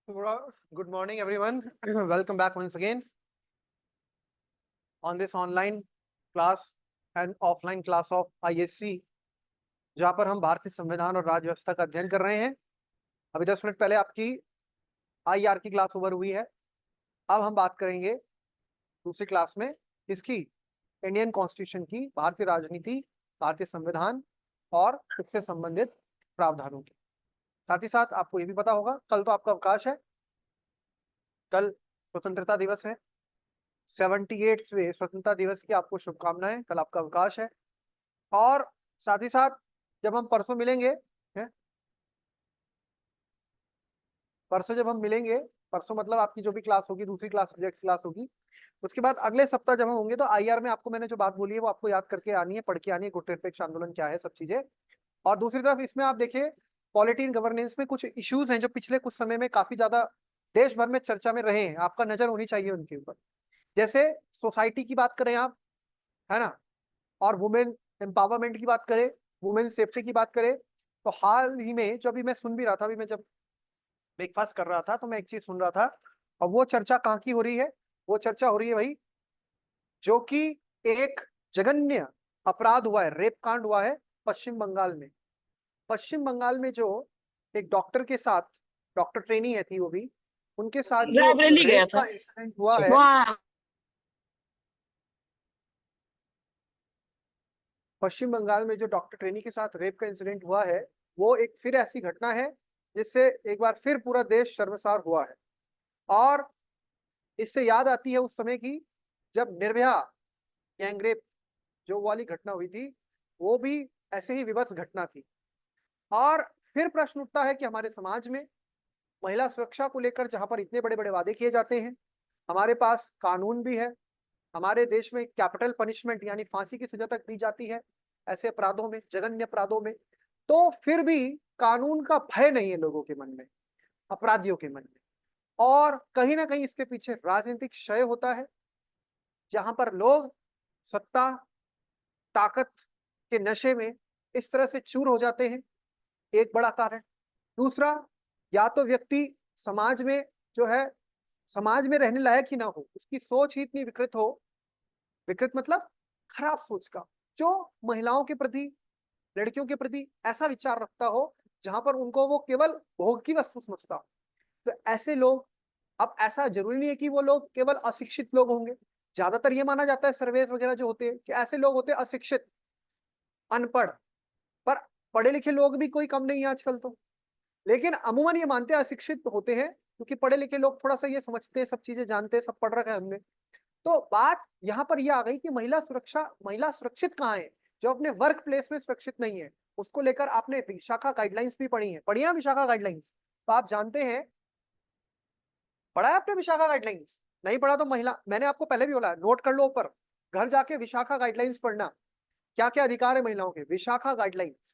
Good morning, everyone. Welcome back once again on this online class and offline class of ISC, जहाँ पर हम भारतीय संविधान और राज्य व्यवस्था का अध्ययन कर रहे हैं। अभी 10 मिनट पहले आपकी IR की क्लास ओवर हुई है। अब हम बात करेंगे दूसरी क्लास में इसकी इंडियन कॉन्स्टिट्यूशन की, भारतीय राजनीति, भारतीय संविधान और उससे संबंधित प्रावधानों की। साथ ही साथ आपको ये भी पता होगा, कल तो आपका अवकाश है, कल स्वतंत्रता दिवस है। 78वें स्वतंत्रता दिवस की आपको शुभकामनाएं। कल आपका अवकाश है। और साथ ही साथ जब हम परसों मिलेंगे, परसों जब हम मिलेंगे, परसों मतलब आपकी जो भी क्लास होगी, दूसरी क्लास सब्जेक्ट क्लास होगी, उसके बाद अगले सप्ताह जब हम होंगे तो IR में आपको मैंने जो बात बोली है वो आपको याद करके आनी है, पढ़ के आनी है, गुटनिरपेक्ष आंदोलन क्या है, सब चीजें। और दूसरी तरफ इसमें आप देखिए पॉलिटी एंड गवर्नेंस में कुछ इश्यूज हैं जो पिछले कुछ समय में काफी ज्यादा देश भर में चर्चा में रहे हैं, आपका नजर होनी चाहिए उनके ऊपर। जैसे सोसाइटी की बात करें आप, है ना, और वुमेन एम्पावरमेंट की बात करें, वुमेन सेफ्टी की बात करें, तो हाल ही में जो अभी मैं सुन भी रहा था, अभी मैं जब ब्रेकफास्ट कर रहा था तो मैं एक चीज सुन रहा था, और वो चर्चा कहाँ की हो रही है? वो चर्चा हो रही है भाई, जो कि एक जघन्य अपराध हुआ है, रेप कांड हुआ है पश्चिम बंगाल में। पश्चिम बंगाल में जो एक डॉक्टर के साथ, डॉक्टर ट्रेनी है थी वो भी, उनके साथ जो रायबरेली गया रेप था का इंसिडेंट हुआ है, वहाँ। पश्चिम बंगाल में जो डॉक्टर ट्रेनी के साथ रेप का इंसिडेंट हुआ है, वो एक फिर ऐसी घटना है जिससे एक बार फिर पूरा देश शर्मसार हुआ है। और इससे याद आती है उस समय की जब निर्भया गैंगरेप जो वाली घटना हुई थी, वो भी ऐसे ही विभत्स घटना थी। और फिर प्रश्न उठता है कि हमारे समाज में महिला सुरक्षा को लेकर जहां पर इतने बड़े बड़े वादे किए जाते हैं, हमारे पास कानून भी है, हमारे देश में कैपिटल पनिशमेंट यानी फांसी की सजा तक दी जाती है ऐसे अपराधों में, जघन्य अपराधों में, तो फिर भी कानून का भय नहीं है लोगों के मन में, अपराधियों के मन में। और कहीं ना कहीं इसके पीछे राजनीतिक क्षय होता है, जहां पर लोग सत्ता, ताकत के नशे में इस तरह से चूर हो जाते हैं, एक बड़ा कारण। दूसरा, या तो व्यक्ति समाज में जो है, समाज में रहने लायक ही ना हो, उसकी सोच ही इतनी विकृत हो, विकृत मतलब खराब सोच का, जो महिलाओं के प्रति, लड़कियों के प्रति ऐसा विचार रखता हो जहां पर उनको वो केवल भोग की वस्तु समझता हो। तो ऐसे लोग, अब ऐसा जरूरी नहीं है कि वो लोग केवल अशिक्षित लोग होंगे, ज्यादातर ये माना जाता है सर्वेस वगैरह जो होते हैं कि ऐसे लोग होते हैं अशिक्षित, अनपढ़, पर पढ़े लिखे लोग भी कोई कम नहीं है आजकल तो। लेकिन अमूमन ये मानते हैं अशिक्षित होते हैं, क्योंकि पढ़े लिखे लोग थोड़ा सा ये समझते हैं, सब चीजें जानते हैं, सब पढ़ रखा है हमने। तो बात यहाँ पर यह आ गई कि महिला सुरक्षा, महिला सुरक्षित कहाँ है? जो अपने वर्क प्लेस में सुरक्षित नहीं है, उसको लेकर आपने विशाखा गाइडलाइंस भी पढ़ी है, पढ़ी है ना विशाखा गाइडलाइंस? तो आप जानते हैं, पढ़ा है आपने विशाखा गाइडलाइंस? नहीं पढ़ा तो महिला, मैंने आपको पहले भी बोला है, नोट कर लो ऊपर, घर जाके विशाखा गाइडलाइंस पढ़ना, क्या क्या अधिकार है महिलाओं के, विशाखा गाइडलाइंस,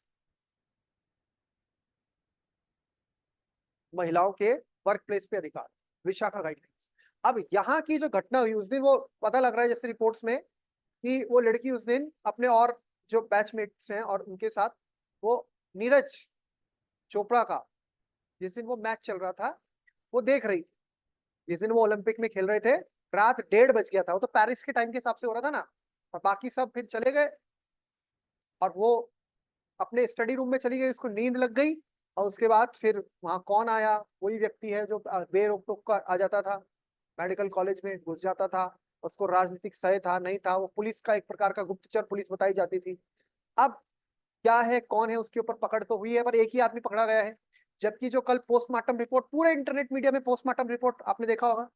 महिलाओं के वर्क प्लेस पे अधिकार, विशाखा गाइडलाइंस। अब यहाँ की जो घटना हुई उस दिन, वो पता लग रहा है जैसे रिपोर्ट्स में कि वो लड़की उस दिन अपने और जो बैचमेट्स हैं और उनके साथ, वो नीरज चोपड़ा का जिस दिन वो मैच चल रहा था वो देख रही थी, जिस दिन वो ओलंपिक में खेल रहे थे, रात 1:30 बज गया था, वो तो पेरिस के टाइम के हिसाब से हो रहा था ना, और बाकी सब फिर चले गए, और वो अपने स्टडी रूम में चली गई, उसको नींद लग गई। और उसके बाद फिर वहां कौन आया? वही व्यक्ति है जो बेरोक टोक का आ जाता था, मेडिकल कॉलेज में घुस जाता था, उसको राजनीतिक सय था नहीं था, वो पुलिस का एक प्रकार का गुप्तचर पुलिस बताई जाती थी। अब क्या है, कौन है, उसके ऊपर पकड़ तो हुई है, पर एक ही आदमी पकड़ा गया है। जबकि जो कल पोस्टमार्टम रिपोर्ट, पूरे इंटरनेट मीडिया में पोस्टमार्टम रिपोर्ट आपने देखा होगा,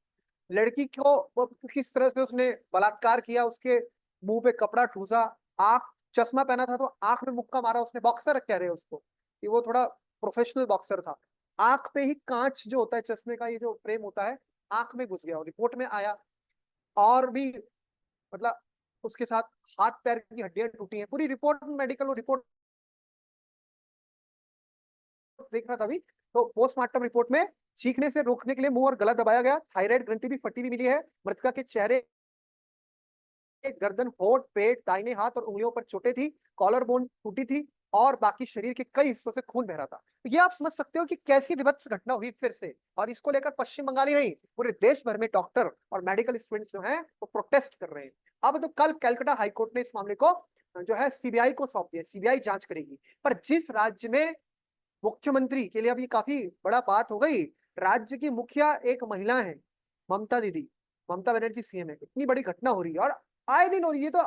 लड़की को वो किस तरह से उसने बलात्कार किया, उसके मुंह पे कपड़ा ठूसा, आंख, चश्मा पहना था तो आंख में मुक्का मारा उसने, बॉक्सर कह रहे हैं उसको कि वो थोड़ा प्रोफेशनल बॉक्सर था, आंख पे ही कांच जो होता है चश्मे का, ये जो फ्रेम होता है, आंख में घुस गया, रिपोर्ट में आया। और भी मतलब उसके साथ हाथ पैर की हड्डियां टूटी हैं, पूरी रिपोर्ट, मेडिकल रिपोर्ट देख रहा था अभी। तो पोस्टमार्टम रिपोर्ट में चीखने से रोकने के लिए मुंह और गला दबाया गया, थायराइड ग्रंथि भी फटी हुई मिली है, मृतका के चेहरे, गर्दन, होठ, पेट, दाहिने हाथ और उंगलियों पर चोटें थी, कॉलर बोन टूटी थी, और बाकी शरीर के कई हिस्सों से खून बह रहा था। तो ये आप समझ सकते हो कि कैसी विभत्स घटना हुई फिर से, और इसको लेकर पश्चिम बंगाल ही नहीं पूरे देश भर में डॉक्टर और मेडिकल स्टूडेंट्स जो हैं वो प्रोटेस्ट कर रहे हैं। अब तो कल कलकत्ता हाईकोर्ट ने इस मामले को जो है सीबीआई को सौंप दिया, सीबीआई जांच करेगी। पर जिस राज्य में मुख्यमंत्री के लिए, अब ये काफी बड़ा बात हो गई, राज्य की मुखिया एक महिला है, ममता दीदी, ममता बनर्जी सीएम है, इतनी बड़ी घटना हो रही है और आए दिन हो रही है। तो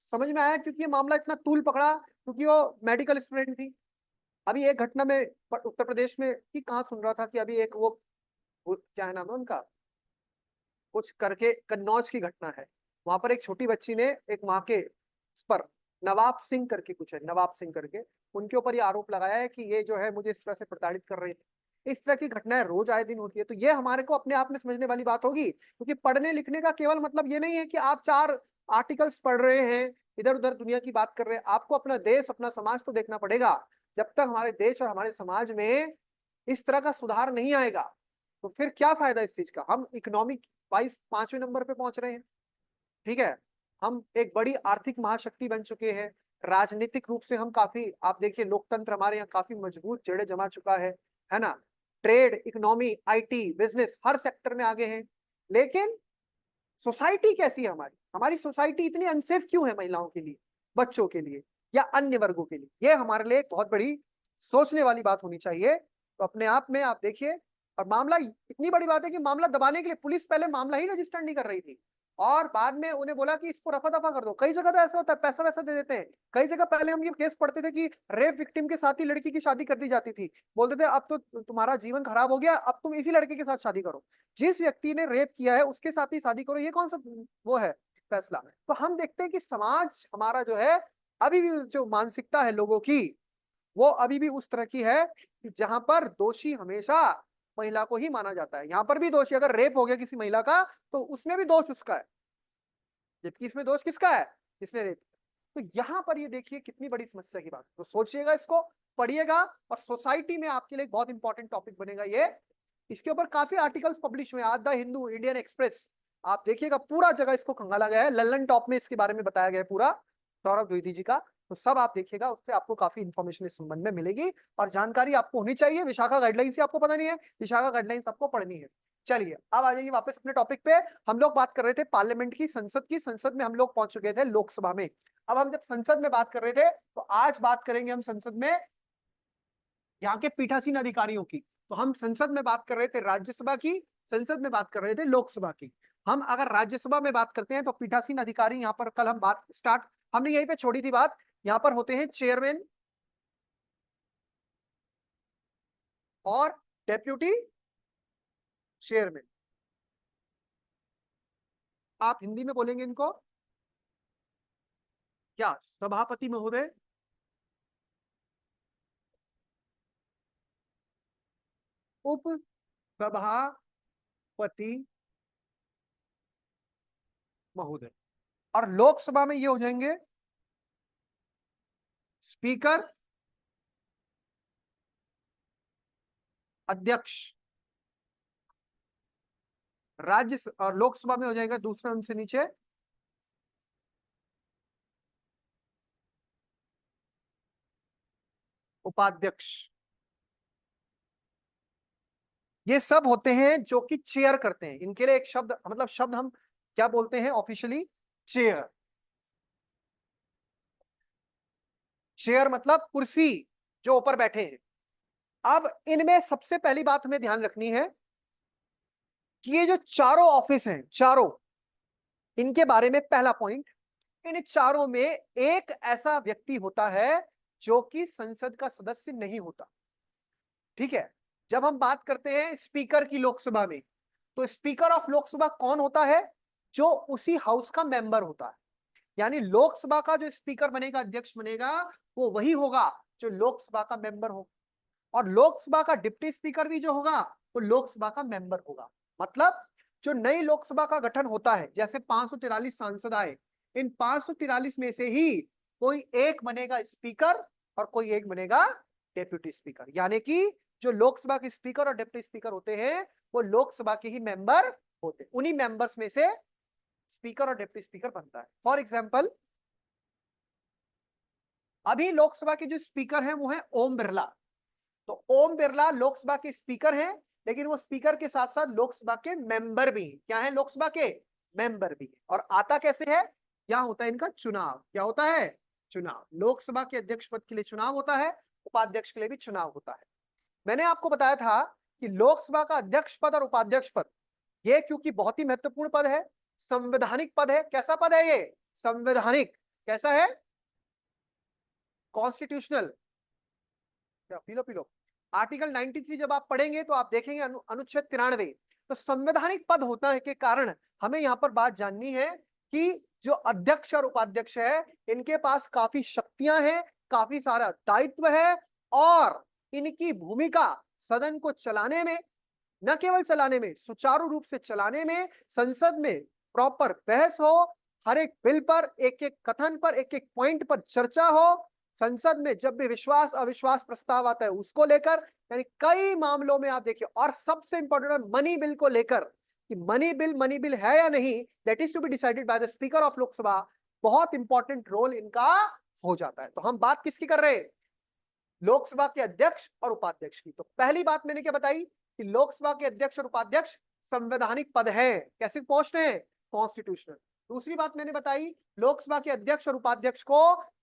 समझ में आया क्योंकि ये मामला इतना तूल पकड़ा क्योंकि वो मेडिकल स्टूडेंट थी। अभी एक घटना में उत्तर प्रदेश में कि कहाँ सुन रहा था कि अभी एक वो क्या है नाम है उनका, कुछ करके कन्नौज की घटना है, वहां पर एक छोटी बच्ची ने एक माँ के इस पर, नवाब सिंह करके कुछ है, नवाब सिंह करके, उनके ऊपर ये आरोप लगाया है कि ये जो है मुझे इस तरह से प्रताड़ित कर रहे थे। इस तरह की घटनाएं रोज आए दिन होती है। तो ये हमारे को अपने आप में समझने वाली बात होगी, क्योंकि पढ़ने लिखने का केवल मतलब ये नहीं है कि आप 4 आर्टिकल्स पढ़ रहे हैं, इधर उधर दुनिया की बात कर रहे हैं। आपको अपना देश अपना समाज तो देखना पड़ेगा। जब तक हमारे देश और हमारे समाज में इस तरह का सुधार नहीं आएगा तो फिर क्या फायदा इस चीज का। हम इकोनॉमिक वाइज 5वें नंबर पे पहुंच रहे हैं, ठीक है, हम एक बड़ी आर्थिक महाशक्ति बन चुके हैं, राजनीतिक रूप से हम काफी, आप देखिए लोकतंत्र हमारे यहाँ काफी मजबूत जड़े जमा चुका है ना, trade, economy, IT, business her sector में आगे हैं। लेकिन सोसाइटी कैसी है हमारी, हमारी सोसाइटी इतनी अनसेफ क्यों है महिलाओं के लिए, बच्चों के लिए या अन्य वर्गों के लिए। ये हमारे लिए एक बहुत बड़ी सोचने वाली बात होनी चाहिए। तो अपने आप में आप देखिए, और मामला इतनी बड़ी बात है कि मामला दबाने के लिए पुलिस पहले मामला ही रजिस्टर नहीं कर रही थी और बाद में उन्हें बोला कि इसको रफा दफा कर दो। कई जगह तो ऐसा होता है, पैसा वैसा दे देते हैं। कई जगह पहले हम ये केस पढ़ते थे कि रेप विक्टिम के साथ ही लड़की की शादी कर दी जाती थी, बोलते थे अब तो तुम्हारा जीवन खराब हो गया, अब तुम इसी लड़के के साथ शादी करो, जिस व्यक्ति ने रेप किया है उसके साथ ही शादी करो। ये कौन सा वो है फैसला। तो हम देखते हैं कि समाज हमारा जो है, अभी भी जो मानसिकता है लोगों की, वो अभी भी उस तरह की है कि जहां पर दोषी हमेशा महिला को ही माना जाता है। यहाँ पर भी दोषी, अगर रेप हो गया किसी महिला का तो उसमें भी दोष उसका है, जबकि इसमें दोष किसका है, जिसने रेप। तो यहाँ पर ये देखिए कितनी बड़ी समस्या की बात। तो सोचिएगा, इसको पढ़िएगा और सोसाइटी में आपके लिए एक बहुत इंपॉर्टेंट टॉपिक बनेगा ये। इसके ऊपर काफी आर्टिकल्स पब्लिश हुए, आज द हिंदू, इंडियन एक्सप्रेस, आप देखिएगा पूरा जगह इसको खंगाला गया है, लल्लन टॉप में इसके बारे में बताया गया है पूरा, सौरभ द्विवेदी जी का। तो सब आप देखिएगा, उससे आपको काफी इंफॉर्मेशन इस संबंध में मिलेगी और जानकारी आपको होनी चाहिए। विशाखा गाइडलाइंस से आपको पता नहीं है, विशाखा गाइडलाइंस आपको पढ़नी है। चलिए अब आ जाइए वापस अपने टॉपिक पे। हम लोग बात कर रहे थे पार्लियामेंट की, संसद की। संसद में हम लोग पहुंच चुके थे, लोकसभा में। अब हम जब संसद में बात कर रहे थे तो आज बात करेंगे हम संसद में यहाँ के पीठासीन अधिकारियों की। तो हम संसद में बात कर रहे थे राज्यसभा की, संसद में बात कर रहे थे लोकसभा की। हम अगर राज्यसभा में बात करते हैं तो पीठासीन अधिकारी, यहाँ पर कल हम बात स्टार्ट, हमने यहीं पे छोड़ी थी बात, यहाँ पर होते हैं चेयरमैन और डेप्यूटी चेयरमैन। आप हिंदी में बोलेंगे इनको क्या, सभापति महोदय, उप सभापति महोदय, और लोकसभा में ये हो जाएंगे स्पीकर, अध्यक्ष। राज्य और लोकसभा में हो जाएगा दूसरा उनसे नीचे उपाध्यक्ष। ये सब होते हैं जो कि चेयर करते हैं। इनके लिए एक शब्द, मतलब शब्द हम क्या बोलते हैं ऑफिशियली, चेयर। चेयर मतलब कुर्सी, जो ऊपर बैठे हैं। अब इनमें सबसे पहली बात हमें ध्यान रखनी है कि ये जो चारों ऑफिस हैं, चारों, इनके बारे में पहला पॉइंट, इन चारों में एक ऐसा व्यक्ति होता है जो कि संसद का सदस्य नहीं होता। ठीक है, जब हम बात करते हैं स्पीकर की लोकसभा में, तो स्पीकर ऑफ लोकसभा कौन होता है, जो उसी हाउस का मेंबर होता है। यानी लोकसभा का जो स्पीकर बनेगा, अध्यक्ष बनेगा, वो वही होगा जो लोकसभा का मेंबर हो। और लोकसभा का डिप्टी स्पीकर भी जो होगा वो लोकसभा का मेंबर होगा। मतलब जो नई लोकसभा का गठन होता है, जैसे 543 सांसद आए, इन 543 में से ही कोई एक बनेगा स्पीकर और कोई एक बनेगा डेप्यूटी स्पीकर। यानी कि जो लोकसभा के स्पीकर और डिप्टी स्पीकर होते हैं वो लोकसभा के ही मेंबर होते हैं। उन्हीं मेंबर्स में से स्पीकर और डिप्टी स्पीकर बनता है। फॉर एग्जाम्पल अभी लोकसभा के जो स्पीकर हैं वो हैं ओम बिरला। तो ओम बिरला लोकसभा के स्पीकर हैं, लेकिन वो स्पीकर के साथ साथ लोकसभा के मेंबर भी हैं। क्या है? लोकसभा के मेंबर भी हैं। और आता कैसे है? क्या होता है इनका चुनाव? क्या होता है? चुनाव। लोकसभा के अध्यक्ष पद के लिए चुनाव होता है, उपाध्यक्ष के लिए भी चुनाव होता है। मैंने आपको बताया था कि लोकसभा का अध्यक्ष पद और उपाध्यक्ष पद, ये क्योंकि बहुत ही महत्वपूर्ण पद है, संवैधानिक पद है। कैसा पद है ये? संवैधानिक। कैसा है? कॉन्स्टिट्यूशनल। क्या? पीलो पीलो। आर्टिकल 93 जब आप पढ़ेंगे तो आप देखेंगे अनुच्छेद 93। तो संवैधानिक पद होता है के कारण हमें यहाँ पर बात जाननी है कि जो अध्यक्ष और उपाध्यक्ष है इनके पास काफी शक्तियां हैं, काफी सारा दायित्व है, और इनकी भूमिका सदन को चलाने में, न केवल चलाने में, सुचारू रूप से चलाने में, संसद में प्रॉपर बहस हो, हर एक बिल पर, एक एक कथन पर, एक एक पॉइंट पर चर्चा हो, संसद में जब भी विश्वास अविश्वास प्रस्ताव आता है उसको लेकर, यानी कई मामलों में आप देखिए। और सबसे इंपॉर्टेंट मनी बिल को लेकर कि मनी बिल है या नहीं, that is to be decided by the speaker of Lok Sabha. बहुत इंपॉर्टेंट रोल इनका हो जाता है। तो हम बात किसकी कर रहे हैं? लोकसभा के अध्यक्ष और उपाध्यक्ष की। तो पहली बात मैंने क्या बताई कि लोकसभा के अध्यक्ष और उपाध्यक्ष संवैधानिक पद है। कैसे पोस्ट है? कॉन्स्टिट्यूशनल। दूसरी बात मैंने बताई, लोकसभा के अध्यक्ष और उपाध्यक्ष को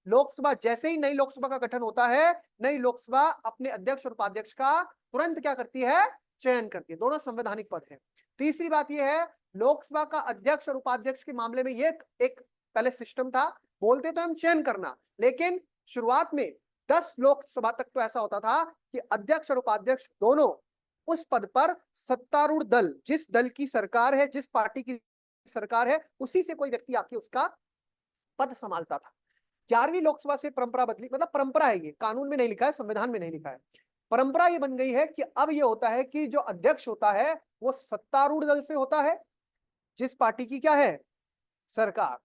लोकसभा, जैसे ही नई लोकसभा का गठन होता है, नई लोकसभा अपने अध्यक्ष और उपाध्यक्ष का तुरंत क्या करती है? चयन करती है। दोनों संवैधानिक पद है। तीसरी बात यह है, लोकसभा का अध्यक्ष और उपाध्यक्ष के मामले में ये एक पहले सिस्टम था, बोलते तो हम चयन करना, लेकिन शुरुआत में 10 लोकसभा तक तो ऐसा होता था कि अध्यक्ष और उपाध्यक्ष दोनों उस पद पर सत्तारूढ़ दल, जिस दल की सरकार है, जिस पार्टी की सरकार है, उसी से कोई व्यक्ति आके उसका पद संभालता था। 11वीं लोकसभा से परंपरा बदली, मतलब परंपरा है, ये कानून में नहीं लिखा है, संविधान में नहीं लिखा है, परंपरा ये बन गई है कि अब ये होता है कि जो अध्यक्ष होता है वो सत्तारूढ़ दल से होता है, जिस पार्टी की क्या है? सरकार।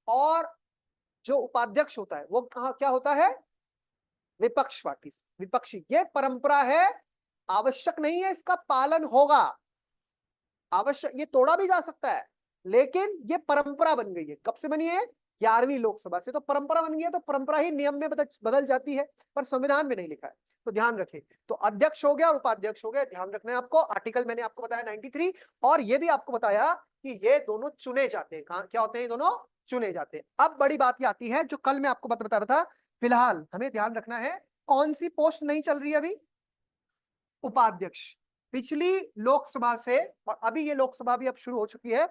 और जो उपाध्यक्ष होता है वो कहा क्या होता है? विपक्ष पार्टी से, विपक्षी। ये परंपरा है, आवश्यक नहीं है इसका पालन होगा, आवश्यक, ये तोड़ा भी जा सकता है, लेकिन ये परंपरा बन गई है। कब से बनी है? 11वीं लोकसभा से। तो परंपरा बन गई है, तो परंपरा ही नियम में बदल जाती है, पर संविधान में नहीं लिखा है, तो ध्यान रखें। तो अध्यक्ष हो गया और उपाध्यक्ष हो गया, ध्यान रखना है आपको। आर्टिकल मैंने आपको बताया 93, और ये भी आपको बताया कि ये दोनों चुने जाते हैं। क्या होते हैं? दोनों चुने जाते हैं। अब बड़ी बात ये आती है जो कल मैं आपको बता रहा था, फिलहाल हमें ध्यान रखना है कौन सी पोस्ट नहीं चल रही है अभी? उपाध्यक्ष। पिछली लोकसभा से और अभी ये लोकसभा भी अब शुरू हो चुकी है,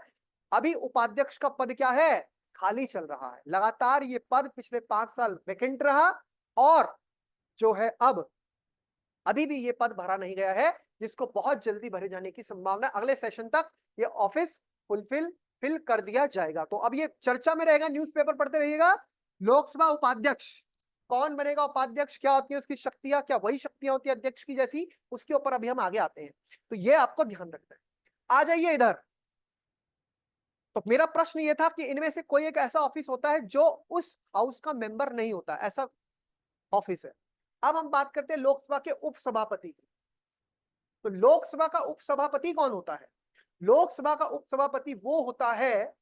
अभी उपाध्यक्ष का पद क्या है? खाली चल रहा है। लगातार ये पद पिछले 5 साल वैकेंट रहा, और जो है अब अभी भी ये पद भरा नहीं गया है, जिसको बहुत जल्दी भरे जाने की संभावना, अगले सेशन तक ये ऑफिस फिल कर दिया जाएगा। तो अब ये चर्चा में रहेगा, न्यूज़पेपर पढ़ते रहिएगा। लोकसभा उपाध्यक्ष कौन बनेगा? उपाध्यक्ष क्या होती है उसकी शक्तियां? क्या वही शक्तियां होती है अध्यक्ष की जैसी? उसके ऊपर अभी हम आगे आते हैं, तो ये आपको ध्यान रखना है। आ जाइए इधर। तो मेरा प्रश्न ये था कि इनमें से कोई एक ऐसा ऑफिस होता है जो उस हाउस का मेंबर नहीं होता, ऐसा ऑफिस है। अब हम बात करते हैं लोकसभा के उपसभापति की। तो लोकसभा का उपसभापति कौन होता है? लोकसभा का उपसभापति वो होता है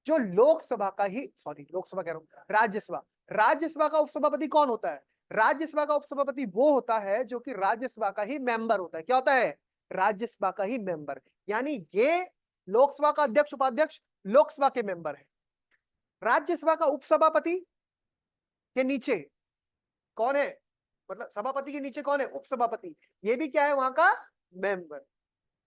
जो लोकसभा का ही, सॉरी लोकसभा कह रहा हूं, राज्यसभा। राज्यसभा का उपसभापति कौन होता है? राज्यसभा का उपसभापति वो होता है जो कि राज्यसभा का ही मेंबर होता है। क्या होता है? राज्यसभा का ही मेंबर। यानी ये लोकसभा का अध्यक्ष उपाध्यक्ष लोकसभा के मेंबर है। राज्यसभा का उपसभापति के नीचे कौन है? मतलब सभापति के नीचे कौन है? उपसभापति। ये भी क्या है? वहां का मेंबर।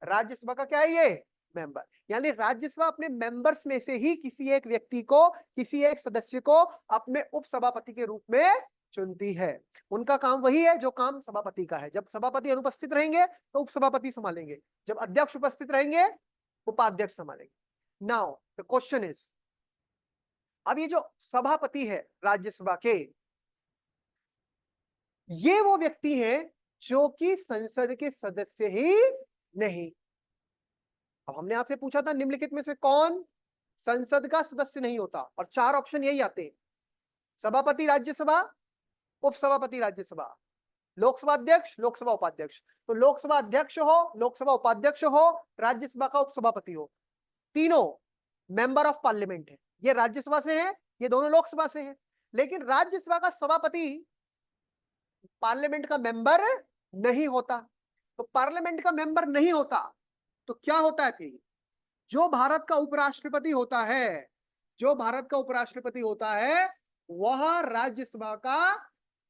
राज्यसभा का क्या है? ये मेंबर। यानी राज्यसभा अपने मेंबर्स में से ही किसी एक व्यक्ति को, किसी एक सदस्य को अपने उपसभापति के रूप में चुनती है। उनका काम वही है जो काम सभापति का है। जब सभापति अनुपस्थित रहेंगे तो उपसभापति संभालेंगे, जब अध्यक्ष उपस्थित रहेंगे उपाध्यक्ष संभालेंगे। नाउ द क्वेश्चन इज, अब ये जो सभापति है राज्यसभा के, ये वो व्यक्ति हैं जो कि संसद के सदस्य ही नहीं। अब हमने आपसे पूछा था निम्नलिखित में से कौन संसद का सदस्य नहीं होता, और 4 ऑप्शन यही आते हैं: सभापति राज्यसभा, उपसभापति राज्यसभा, लोकसभा अध्यक्ष, लोकसभा उपाध्यक्ष। तो लोकसभा अध्यक्ष हो, लोकसभा उपाध्यक्ष हो, राज्यसभा का उपसभापति हो, तीनों मेंबर ऑफ पार्लियामेंट है। ये राज्यसभा से है, ये दोनों लोकसभा से हैं। लेकिन राज्यसभा का सभापति पार्लियामेंट का मेंबर नहीं होता। तो पार्लियामेंट का मेंबर नहीं होता तो क्या होता है फिर? जो भारत का उपराष्ट्रपति होता है, जो भारत का उपराष्ट्रपति होता है, वह राज्यसभा का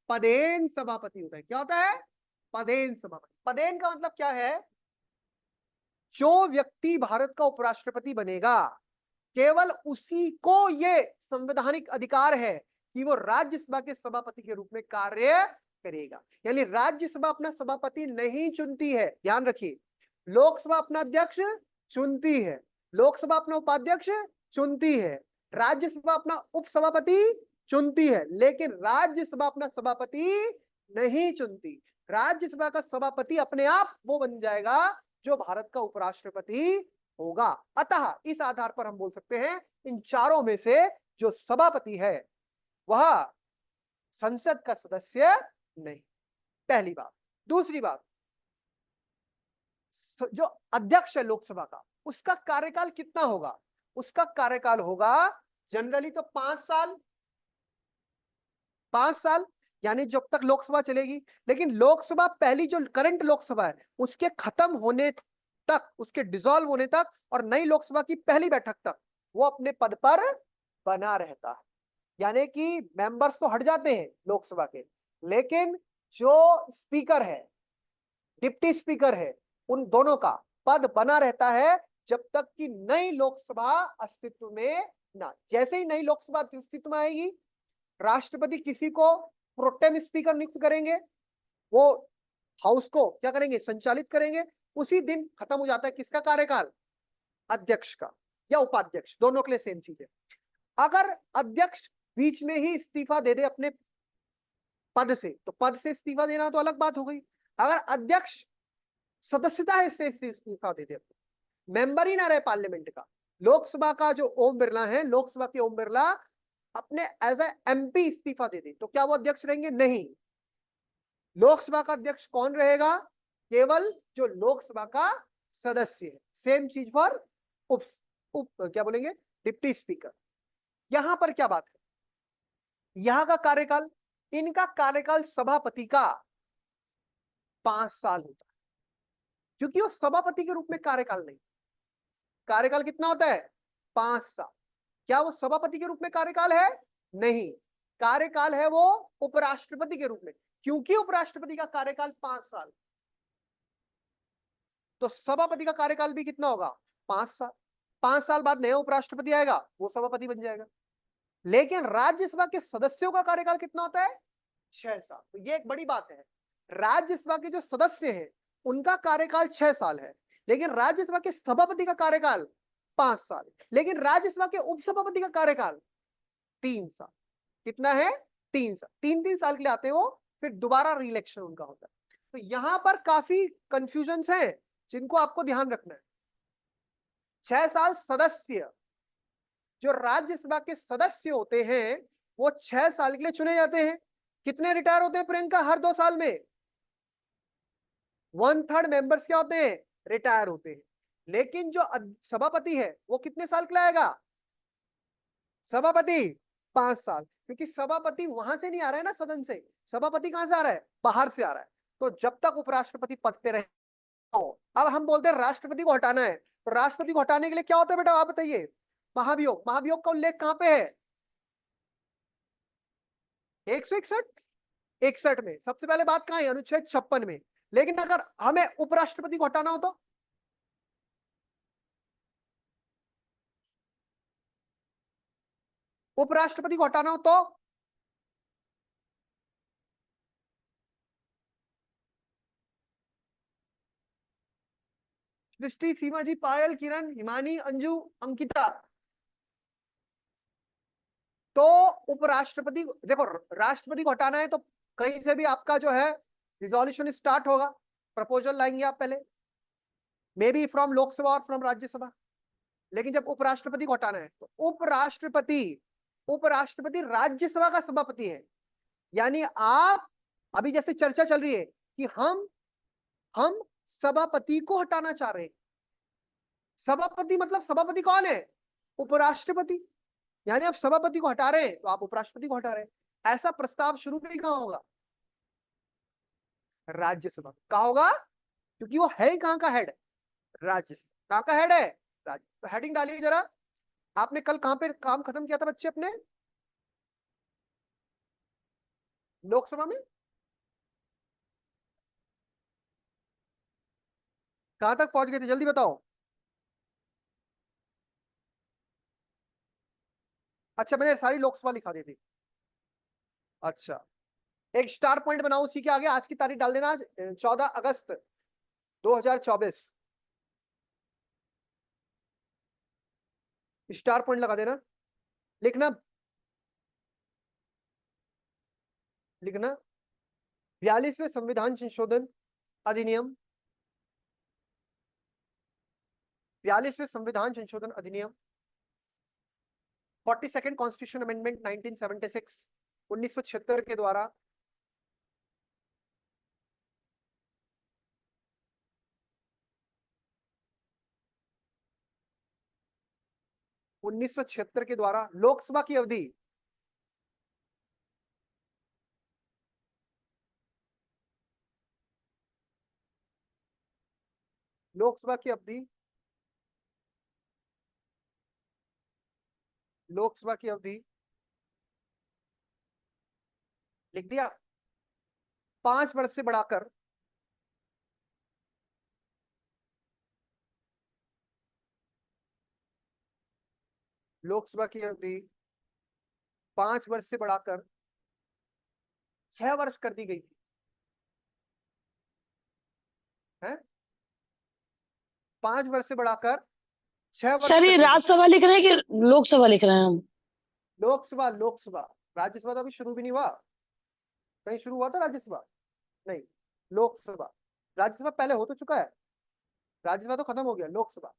पदेन सभापति होता है। क्या होता है? पदेन सभापति। पदेन का मतलब क्या है? जो व्यक्ति भारत का उपराष्ट्रपति बनेगा, केवल उसी को ये संवैधानिक अधिकार है कि वो राज्यसभा के सभापति के रूप में कार्य करेगा। यानी राज्यसभा अपना सभापति नहीं चुनती है, ध्यान रखिए। लोकसभा अपना अध्यक्ष चुनती है, लोकसभा अपना उपाध्यक्ष चुनती है, राज्यसभा अपना उपसभापति चुनती है, लेकिन राज्यसभा अपना सभापति नहीं चुनती। राज्यसभा का सभापति अपने आप वो बन जाएगा जो भारत का उपराष्ट्रपति होगा। अतः इस आधार पर हम बोल सकते हैं इन चारों में से जो सभापति है वह संसद का सदस्य नहीं। पहली बात। दूसरी बात, जो अध्यक्ष है लोकसभा का, उसका कार्यकाल कितना होगा? उसका कार्यकाल होगा जनरली तो 5 साल, 5 साल, यानी जब तक लोकसभा चलेगी। लेकिन लोकसभा पहली जो करंट लोकसभा है उसके खत्म होने तक, उसके डिसॉल्व होने तक और नई लोकसभा की पहली बैठक तक वो अपने पद पर बना रहता है। यानी कि मेंबर्स तो हट जाते हैं लोकसभा के, लेकिन जो स्पीकर है, डिप्टी स्पीकर है, उन दोनों का पद बना रहता है जब तक कि नई लोकसभा अस्तित्व में ना। जैसे ही नई लोकसभा अस्तित्व में आएगी, राष्ट्रपति किसी को प्रोटेम स्पीकर नियुक्त करेंगे, वो हाउस को क्या करेंगे? संचालित करेंगे। उसी दिन खत्म हो जाता है किसका कार्यकाल? अध्यक्ष का या उपाध्यक्ष, दोनों के लिए सेम चीज है। अगर अध्यक्ष बीच में ही इस्तीफा दे दे अपने पद से, तो पद से इस्तीफा देना तो अलग बात हो गई। अगर अध्यक्ष सदस्यता से इस्तीफा दे दे, मेंबर ही ना रहे पार्लियामेंट का, लोकसभा का जो ओम बिरला है, लोकसभा के ओम बिरला अपने एज ए एमपी इस्तीफा दे दे, तो क्या वो अध्यक्ष रहेंगे? नहीं। लोकसभा का अध्यक्ष कौन रहेगा? केवल जो लोकसभा का सदस्य है। सेम चीज फॉर उप क्या बोलेंगे? Deputy speaker. यहां पर क्या बात है? यहां का कार्यकाल, इनका कार्यकाल सभापति का 5 साल होता है, क्योंकि वो सभापति के रूप में कार्यकाल नहीं। कार्यकाल कितना होता है? 5 साल। क्या वो सभापति के रूप में कार्यकाल है? नहीं, कार्यकाल है वो उपराष्ट्रपति के रूप में। क्योंकि उपराष्ट्रपति का कार्यकाल 5 साल, तो सभापति का कार्यकाल भी कितना होगा? 5 साल। 5 साल बाद नया उपराष्ट्रपति आएगा, वो सभापति बन जाएगा। लेकिन राज्यसभा के सदस्यों का कार्यकाल कितना होता है? 6 साल। तो ये एक बड़ी बात है। राज्यसभा के जो सदस्य हैं उनका कार्यकाल 6 साल है, लेकिन राज्यसभा के सभापति का कार्यकाल 5 साल, लेकिन राज्यसभा के उपसभापति का कार्यकाल 3 साल। कितना है? 3 साल। 3-3 साल के लिए आते हैं वो, फिर दोबारा रिइलेक्शन उनका होता है। तो यहां पर काफी कंफ्यूजन है जिनको आपको ध्यान रखना है। 6 साल सदस्य, जो राज्यसभा के सदस्य होते हैं वो 6 साल के लिए चुने जाते हैं। कितने रिटायर होते हैं प्रियंका? हर 2 साल में 1/3 मेंबर्स क्या होते हैं? रिटायर होते हैं। लेकिन जो सभापति है वो कितने साल के लिए आएगा? सभापति 5 साल, क्योंकि सभापति वहां से नहीं आ रहा है ना, सदन से। सभापति कहां से आ रहा है? बाहर से आ रहा है। तो जब तक उपराष्ट्रपति पद पे रहे। अब हम बोलते हैं राष्ट्रपति को हटाना है, तो राष्ट्रपति को हटाने के लिए क्या होता है बेटा, आप बताइए? महाभियोग। महाभियोग का उल्लेख कहां पे है? 161 में। सबसे पहले बात कहां है? अनुच्छेद 56 में। लेकिन अगर हमें उपराष्ट्रपति को हटाना हो तो उपराष्ट्रपति को हटाना हो तो सृष्टि, सीमा जी, पायल, किरण, हिमानी, अंजू, अंकिता। तो उपराष्ट्रपति, देखो राष्ट्रपति को हटाना है तो कहीं से भी आपका जो है रिजोल्यूशन स्टार्ट होगा, प्रपोजल लाएंगे आप पहले, मे बी फ्रॉम लोकसभा और फ्रॉम राज्यसभा। लेकिन जब उपराष्ट्रपति को हटाना है तो उपराष्ट्रपति राज्यसभा का सभापति है। यानी आप अभी जैसे चर्चा चल रही है कि हम सभापति को हटाना चाह रहे हैं। सभापति मतलब सभापति कौन है? उपराष्ट्रपति। यानी आप सभापति को हटा रहे हैं तो आप उपराष्ट्रपति को हटा रहे हैं। ऐसा प्रस्ताव शुरू भी कहाँ होगा? राज्यसभा। कहाँ होगा? क्योंकि वो है कहाँ का हेड? राज्यसभा। कहाँ का हेड है? राज्य। तो हेडिंग डालिए जरा। आपने कल कहाँ पे काम खत्म किया था बच्चे अपने? लोकसभा में। कहां तक पहुंच गए थे, जल्दी बताओ। अच्छा, मैंने सारी लोकसभा लिखा दी थी। अच्छा, एक स्टार पॉइंट बनाओ उसी के आगे, आज की तारीख डाल देना, आज 14 अगस्त 2024। स्टार पॉइंट लगा देना। लिखना, लिखना 42वें संविधान संशोधन अधिनियम, 42वें संविधान संशोधन अधिनियम, 42nd कॉन्स्टिट्यूशन अमेंडमेंट 1976, 1976 के द्वारा 1976 के द्वारा लोकसभा की अवधि, लोकसभा की अवधि, लोकसभा की अवधि लिख दिया, 5 वर्ष से बढ़ाकर, लोकसभा की अवधि 5 वर्ष से बढ़ाकर 6 वर्ष कर दी गई थी। है 5 वर्ष से बढ़ाकर 6 वर्ष सर कर ये दी गई। राज्यसभा लिख रहे हैं कि लोकसभा लिख रहे हैं हम? लोकसभा, लोकसभा। राज्यसभा तो अभी शुरू भी नहीं हुआ। कहीं शुरू हुआ था राज्यसभा? नहीं, लोकसभा। राज्यसभा पहले हो तो चुका है, राज्यसभा तो खत्म हो गया। लोकसभा,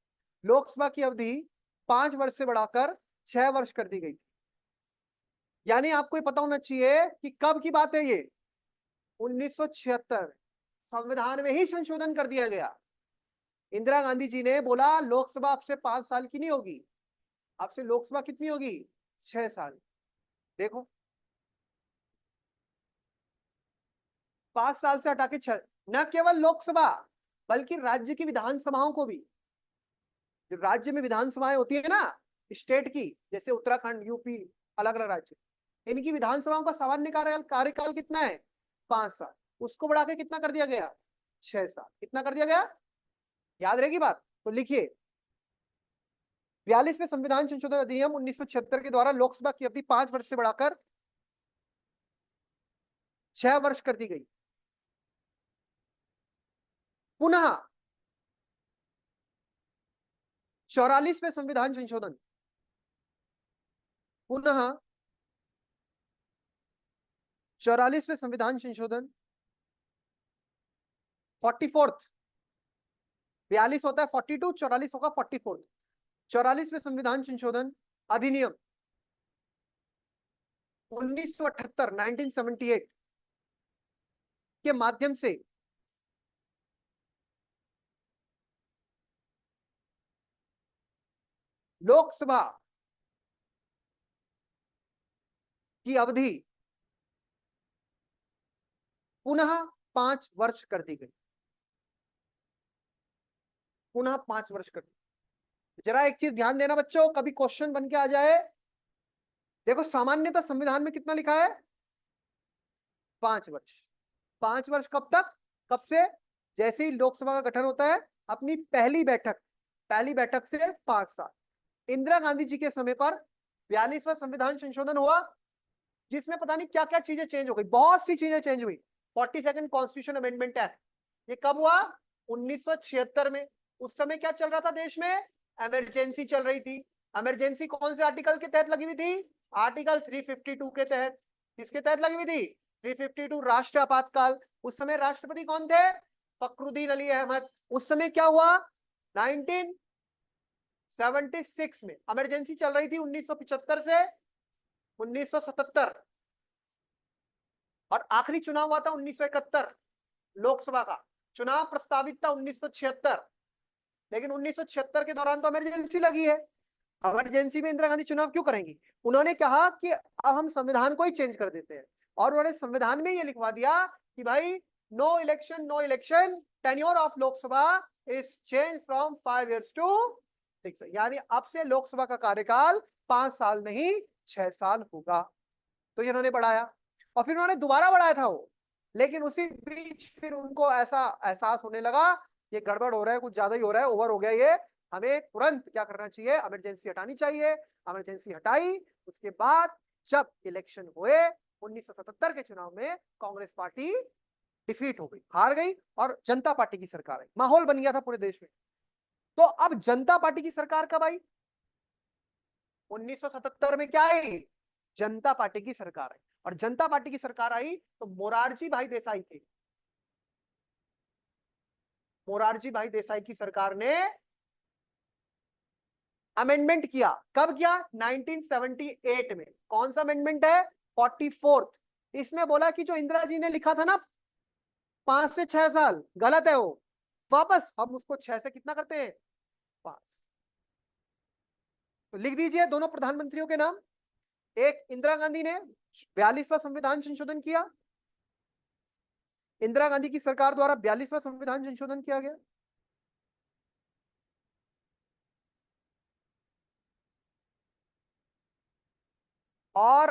लोकसभा की अवधि 5 वर्ष से बढ़ाकर 6 वर्ष कर दी गई। यानी आपको ये पता होना चाहिए कि कब की बात है ये, 1976। संविधान में ही संशोधन कर दिया गया। इंदिरा गांधी जी ने बोला लोकसभा आपसे 5 साल की नहीं होगी, आपसे लोकसभा कितनी होगी? 6 साल। देखो, 5 साल से हटा के 6। न केवल लोकसभा बल्कि राज्य की विधानसभाओं को भी, जो राज्य में विधानसभाएं होती है ना स्टेट की, जैसे उत्तराखंड, यूपी, अलग अलग राज्य, इनकी विधानसभाओं का सामान्य कार्यकाल कार्यकाल कितना है? 5 साल। उसको बढ़ा के कितना कर दिया गया? 6 साल। कितना कर दिया गया? याद रहेगी बात तो लिखिए। 42वें संविधान संशोधन अधिनियम 1976 के द्वारा लोकसभा की अवधि 5 वर्ष से बढ़ाकर 6 वर्ष कर दी गई। पुनः 44वें संविधान संशोधन, पुनः 44वें संविधान संशोधन, 44th, 42 होता है 42, 44 होगा 44th। 44वें संविधान संशोधन अधिनियम 1978, 1978 के माध्यम से लोकसभा की अवधि पुनः 5 वर्ष कर दी गई। पुनः 5 वर्ष कर दी। जरा एक चीज ध्यान देना बच्चों, कभी क्वेश्चन बन के आ जाए। देखो सामान्यतः संविधान में कितना लिखा है? 5 वर्ष। 5 वर्ष कब तक? कब से? जैसे ही लोकसभा का गठन होता है, अपनी पहली बैठक से 5 साल। इंदिरा गांधी जी के समय पर 42वां संविधान संशोधन हुआ, जिसमें पता नहीं क्या क्या चीजें चेंज हो गई, बहुत सी चीजें चेंज हुई। 42nd कॉन्स्टिट्यूशन अमेंडमेंट एक्ट, ये कब हुआ? 1976 में। उस समय क्या चल रहा था देश में? इमरजेंसी चल रही थी। इमरजेंसी कौन से आर्टिकल के तहत लगी हुई थी? आर्टिकल 352 के तहत। किसके तहत लगी हुई थी? 352, राष्ट्र आपातकाल। उस समय राष्ट्रपति कौन थे? फखरुद्दीन अली अहमद। उस समय क्या हुआ? 1976 में इमरजेंसी चल रही थी, 1975 से 1977, और आखिरी चुनाव हुआ था 1971। लोकसभा का चुनाव प्रस्तावित था 1976, लेकिन 1976 के दौरान तो इमरजेंसी लगी है। इमरजेंसी में इंदिरा गांधी चुनाव क्यों करेंगी? उन्होंने कहा कि अब हम संविधान को ही चेंज कर देते हैं, और उन्होंने संविधान में ये लिखवा दिया कि भाई no election, no election, tenure of Lok Sabha is change from 5 years to 6, यानी अब से लोकसभा का कार्यकाल 5 साल नहीं 6 साल होगा। तो ये उन्होंने बढ़ाया, और फिर उन्होंने दोबारा बढ़ाया था वो, लेकिन उसी बीच फिर उनको ऐसा एहसास होने लगा ये गड़बड़ हो रहा है, कुछ ज्यादा ही हो रहा है, ओवर हो गया ये, हमें तुरंत क्या करना चाहिए, इमरजेंसी हटानी चाहिए। इमरजेंसी हटाई, उसके बाद जब इलेक्शन हुए 1977 के चुनाव में कांग्रेस पार्टी डिफीट हो गई, हार गई, और जनता पार्टी की सरकार आई, माहौल बन गया था पूरे देश में। तो अब जनता पार्टी की सरकार कब आई? 1977 में क्या आई? जनता पार्टी की सरकार आई, और जनता पार्टी की सरकार आई तो मोरारजी भाई देसाई थे। मोरारजी भाई देसाई की सरकार ने अमेंडमेंट किया। कब किया? 1978 में। कौन सा अमेंडमेंट है? 44th। इसमें बोला कि जो इंदिरा जी ने लिखा था ना 5 से 6 साल, गलत है वो, वापस हम उसको 6 से कितना करते हैं? 5। तो लिख दीजिए दोनों प्रधानमंत्रियों के नाम। एक, इंदिरा गांधी ने 42वां संविधान संशोधन किया, इंदिरा गांधी की सरकार द्वारा 42वां संविधान संशोधन किया गया। और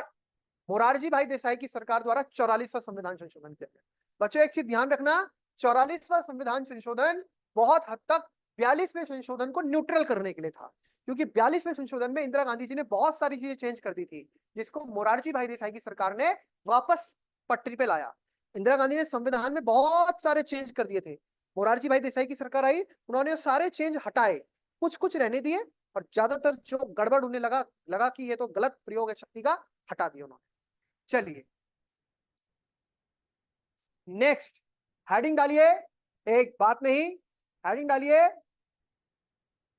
मोरारजी भाई देसाई की सरकार द्वारा 44वां संविधान संशोधन किया गया। बच्चों एक चीज ध्यान रखना, 44वां संविधान संशोधन बहुत हद तक 42वें संशोधन को न्यूट्रल करने के लिए था, क्योंकि 42वें संशोधन में इंदिरा गांधी जी ने बहुत सारी चीजें चेंज कर दी थी, जिसको मोरारजी भाई देसाई की सरकार ने वापस पटरी पे लाया। इंदिरा गांधी ने संविधान में बहुत सारे चेंज कर दिए थे, मोरारजी भाई देसाई की सरकार आई, उन्होंने सारे चेंज हटाए, कुछ कुछ रहने दिए, और ज्यादातर जो गड़बड़ होने लगा लगा कि ये तो गलत प्रयोग है शक्ति का, हटा दिया उन्होंने। चलिए नेक्स्ट हेडिंग डालिए, एक बात नहीं, हेडिंग डालिए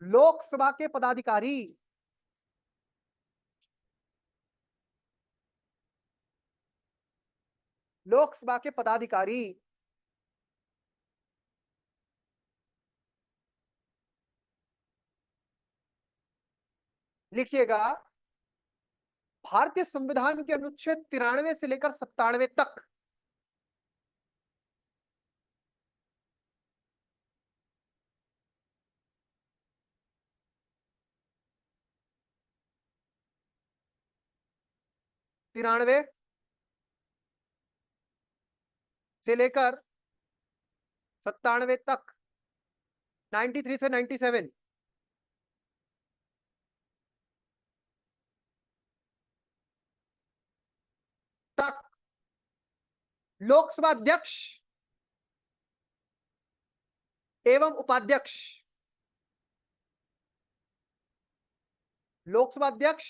लोकसभा के पदाधिकारी। लोकसभा के पदाधिकारी लिखिएगा, भारतीय संविधान के अनुच्छेद 93 से लेकर 97 तक तिरानवे से लेकर 97 तक, 93 से 97 तक लोकसभा अध्यक्ष एवं उपाध्यक्ष, लोकसभा अध्यक्ष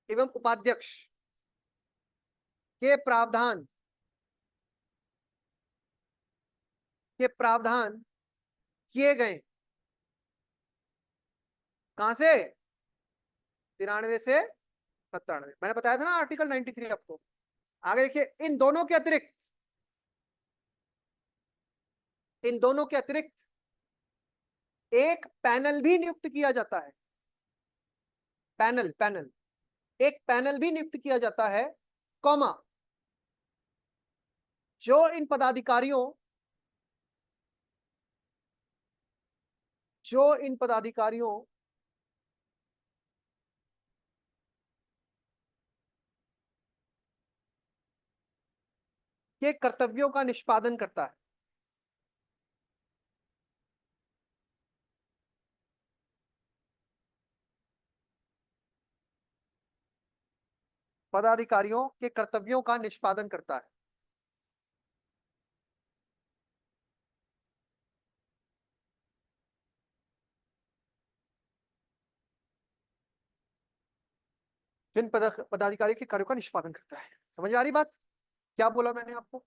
एवं उपाध्यक्ष के प्रावधान किए गए। कहां से? 93 से 97। मैंने बताया था ना आर्टिकल 93 आपको। आगे देखिए, इन दोनों के अतिरिक्त एक पैनल भी नियुक्त किया जाता है। पैनल एक पैनल भी नियुक्त किया जाता है, कॉमा, जो इन पदाधिकारियों के कर्तव्यों का निष्पादन करता है। पदाधिकारियों के कर्तव्यों का निष्पादन करता है। जिन पदाधिकारी के कार्यों का निष्पादन करता है। समझ आ रही बात? क्या बोला मैंने आपको?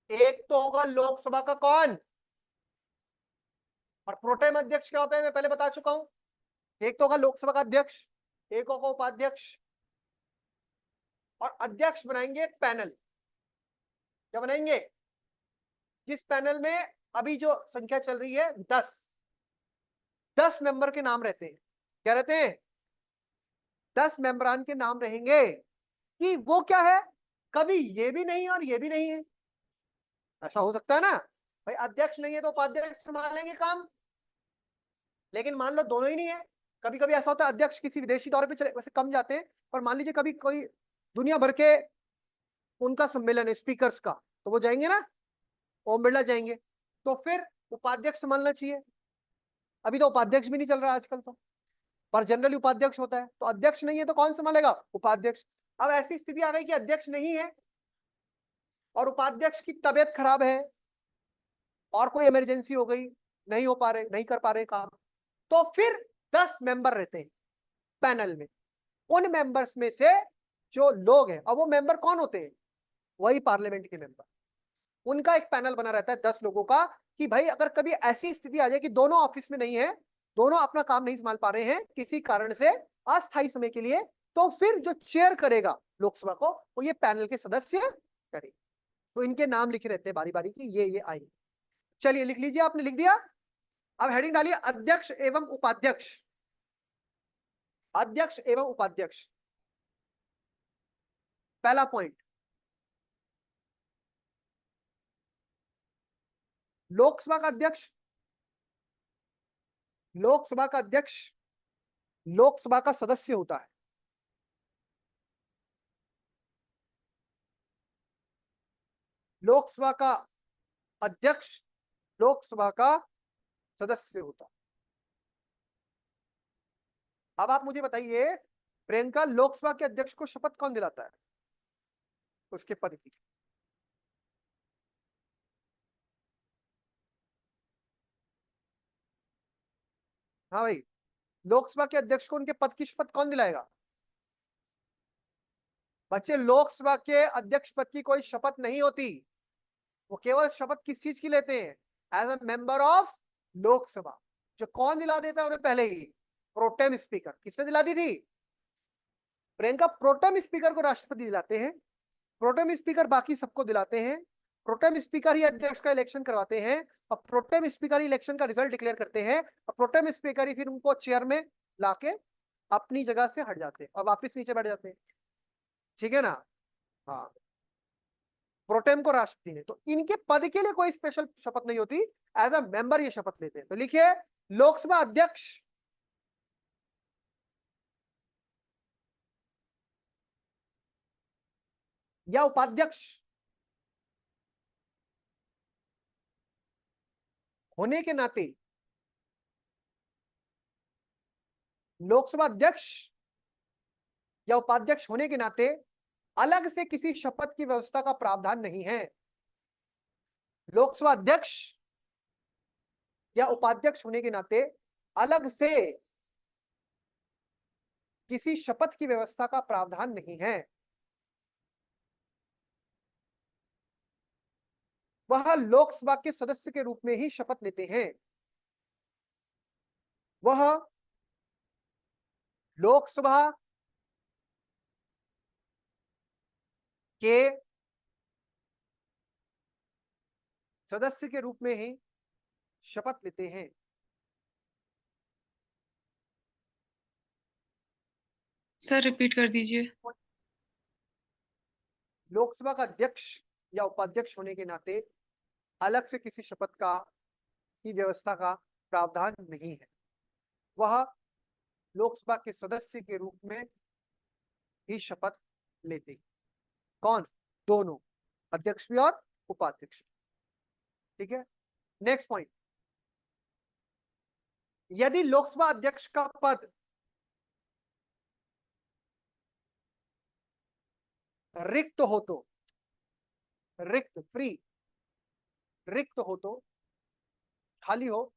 एक तो होगा लोकसभा का कौन, और प्रोटेम अध्यक्ष क्या होता है मैं पहले बता चुका हूं। एक तो होगा लोकसभा का अध्यक्ष, एक होगा उपाध्यक्ष, और अध्यक्ष बनाएंगे एक पैनल। क्या बनाएंगे? जिस पैनल में अभी जो संख्या चल रही है 10, 10 मेंबर के नाम रहते हैं। क्या रहते हैं? 10 मेंबरान के नाम रहेंगे कि वो क्या है, कभी ये भी नहीं और ये भी नहीं है। ऐसा हो सकता है ना भाई, अध्यक्ष नहीं है तो उपाध्यक्ष संभालेंगे काम, लेकिन मान लो दोनों ही नहीं है। कभी कभी ऐसा होता है अध्यक्ष किसी विदेशी दौरे पे चले, वैसे कम जाते हैं, पर मान लीजिए कभी कोई दुनिया भर के उनका सम्मेलन है स्पीकर्स का, तो वो जाएंगे ना, ओम बिरला जाएंगे, तो फिर उपाध्यक्ष संभालना चाहिए। अभी तो उपाध्यक्ष भी नहीं चल रहा आजकल तो, पर जनरली उपाध्यक्ष होता है, तो अध्यक्ष नहीं है तो कौन संभालेगा? उपाध्यक्ष। अब ऐसी स्थिति आ गई कि अध्यक्ष नहीं है और उपाध्यक्ष की तबीयत खराब है और कोई इमरजेंसी हो गई, नहीं हो पा रहे, नहीं कर पा रहे काम, तो फिर 10 मेंबर रहते हैं पैनल में। उन मेंबर्स में से जो लोग हैं, अब वो मेंबर कौन होते हैं? वही पार्लियामेंट के मेंबर। उनका एक पैनल बना रहता है 10 लोगों का, कि भाई अगर कभी ऐसी स्थिति आ जाए कि दोनों ऑफिस में नहीं है, दोनों अपना काम नहीं संभाल पा रहे हैं किसी कारण से अस्थायी समय के लिए, तो फिर जो चेयर करेगा लोकसभा को, वो ये पैनल के सदस्य करेंगे। तो इनके नाम लिखे रहते हैं बारी बारी की, ये आएंगे। चलिए लिख लीजिए, आपने लिख दिया। अब हेडिंग डालिए अध्यक्ष एवं उपाध्यक्ष। अध्यक्ष एवं उपाध्यक्ष, पहला पॉइंट, लोकसभा का अध्यक्ष, लोकसभा का अध्यक्ष लोकसभा का सदस्य होता है। लोकसभा का अध्यक्ष लोकसभा का सदस्य होता है। अब आप मुझे बताइए, प्रियंका, लोकसभा के अध्यक्ष को शपथ कौन दिलाता है उसके पद की? हाँ भाई, लोकसभा के अध्यक्ष को उनके पद की शपथ कौन दिलाएगा? बच्चे, लोकसभा के अध्यक्ष पद की कोई शपथ नहीं होती, वो केवल शपथ किस चीज की लेते हैं? As a member of Lok Sabha. जो कौन दिला देता है उन्हें पहले ही? Pro tem speaker. किसने दिला दी थी? प्रियंका, प्रोटेम स्पीकर को राष्ट्रपति दिलाते हैं, प्रोटेम स्पीकर बाकी सबको दिलाते हैं, प्रोटेम स्पीकर ही अध्यक्ष का इलेक्शन करवाते हैं, और प्रोटेम स्पीकर ही इलेक्शन का रिजल्ट डिक्लेयर करते हैं, और प्रोटेम स्पीकर ही फिर उनको चेयर में लाके अपनी जगह से हट जाते हैं और वापस नीचे बैठ जाते हैं। ठीक है ना? हाँ, प्रोटेम को राष्ट्रपति ने, तो इनके पद के लिए कोई स्पेशल शपथ नहीं होती, एज अ मेंबर ये शपथ लेते हैं। तो लिखिए, लोकसभा अध्यक्ष या उपाध्यक्ष होने के नाते, लोकसभा अध्यक्ष या उपाध्यक्ष होने के नाते अलग से किसी शपथ की व्यवस्था का प्रावधान नहीं है। लोकसभा अध्यक्ष या उपाध्यक्ष होने के नाते अलग से किसी शपथ की व्यवस्था का प्रावधान नहीं है। वह लोकसभा के सदस्य के रूप में ही शपथ लेते हैं। वह लोकसभा के सदस्य के रूप में ही शपथ लेते हैं। सर रिपीट कर दीजिए। लोकसभा का अध्यक्ष या उपाध्यक्ष होने के नाते अलग से किसी शपथ की व्यवस्था का प्रावधान नहीं है। वह लोकसभा के सदस्य के रूप में ही शपथ लेते हैं। कौन? दोनों, अध्यक्ष भी और उपाध्यक्ष। ठीक है, नेक्स्ट पॉइंट, यदि लोकसभा अध्यक्ष का पद रिक्त हो तो, रिक्त, फ्री, रिक्त हो तो, खाली हो,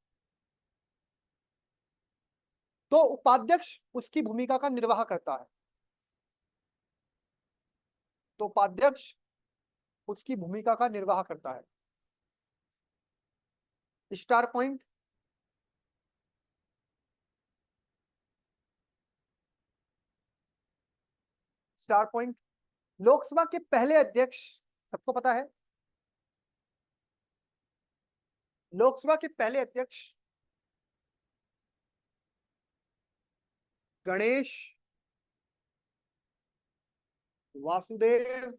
तो उपाध्यक्ष उसकी भूमिका का निर्वाह करता है। तो उपाध्यक्ष उसकी भूमिका का निर्वाह करता है। Star point, star point, Lok Sabha के पहले अध्यक्ष सबको पता है, लोकसभा के पहले अध्यक्ष गणेश वासुदेव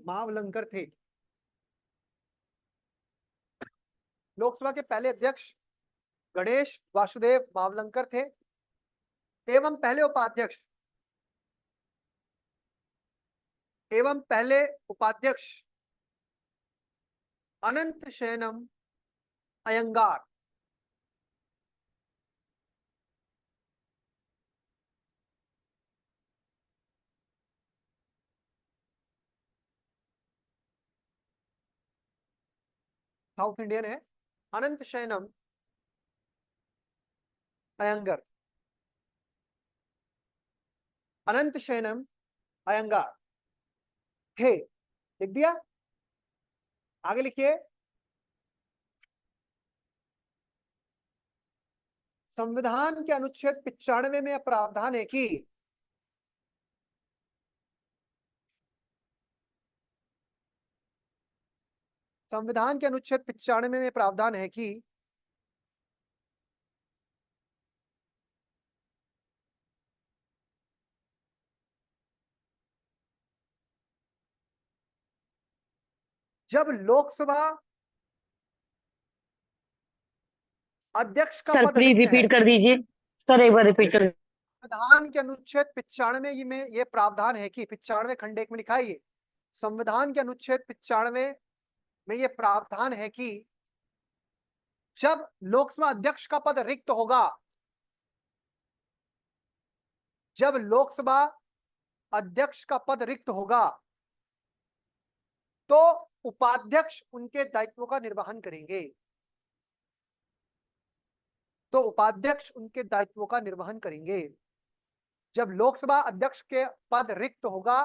मावलंकर थे। लोकसभा के पहले अध्यक्ष गणेश वासुदेव मावलंकर थे एवं पहले उपाध्यक्ष अनंत शयनम अयंगार। साउथ इंडियन है, अनंत शयनम अयंगर, अनंत शयनम अयंगार थे। लिख दिया, आगे लिखिए। संविधान के अनुच्छेद 95 में प्रावधान है कि संविधान के अनुच्छेद 95 में प्रावधान है कि जब लोकसभा अध्यक्ष का सर पद प्लीज रिक्त है, रिपीट कर दीजिए। सर एक बार रिपीट कर। संविधान के अनुच्छेद 95 में ये प्रावधान है कि 95 खंड 1 में लिखा है, ये संविधान के अनुच्छेद 95 में ये प्रावधान है कि जब लोकसभा अध्यक्ष का पद रिक्त होगा, जब लोकसभा अध्यक्ष का पद रिक्त होगा तो उपाध्यक्ष उनके दायित्वों का निर्वहन करेंगे। तो उपाध्यक्ष उनके दायित्वों का निर्वहन करेंगे। जब लोकसभा अध्यक्ष के पद रिक्त होगा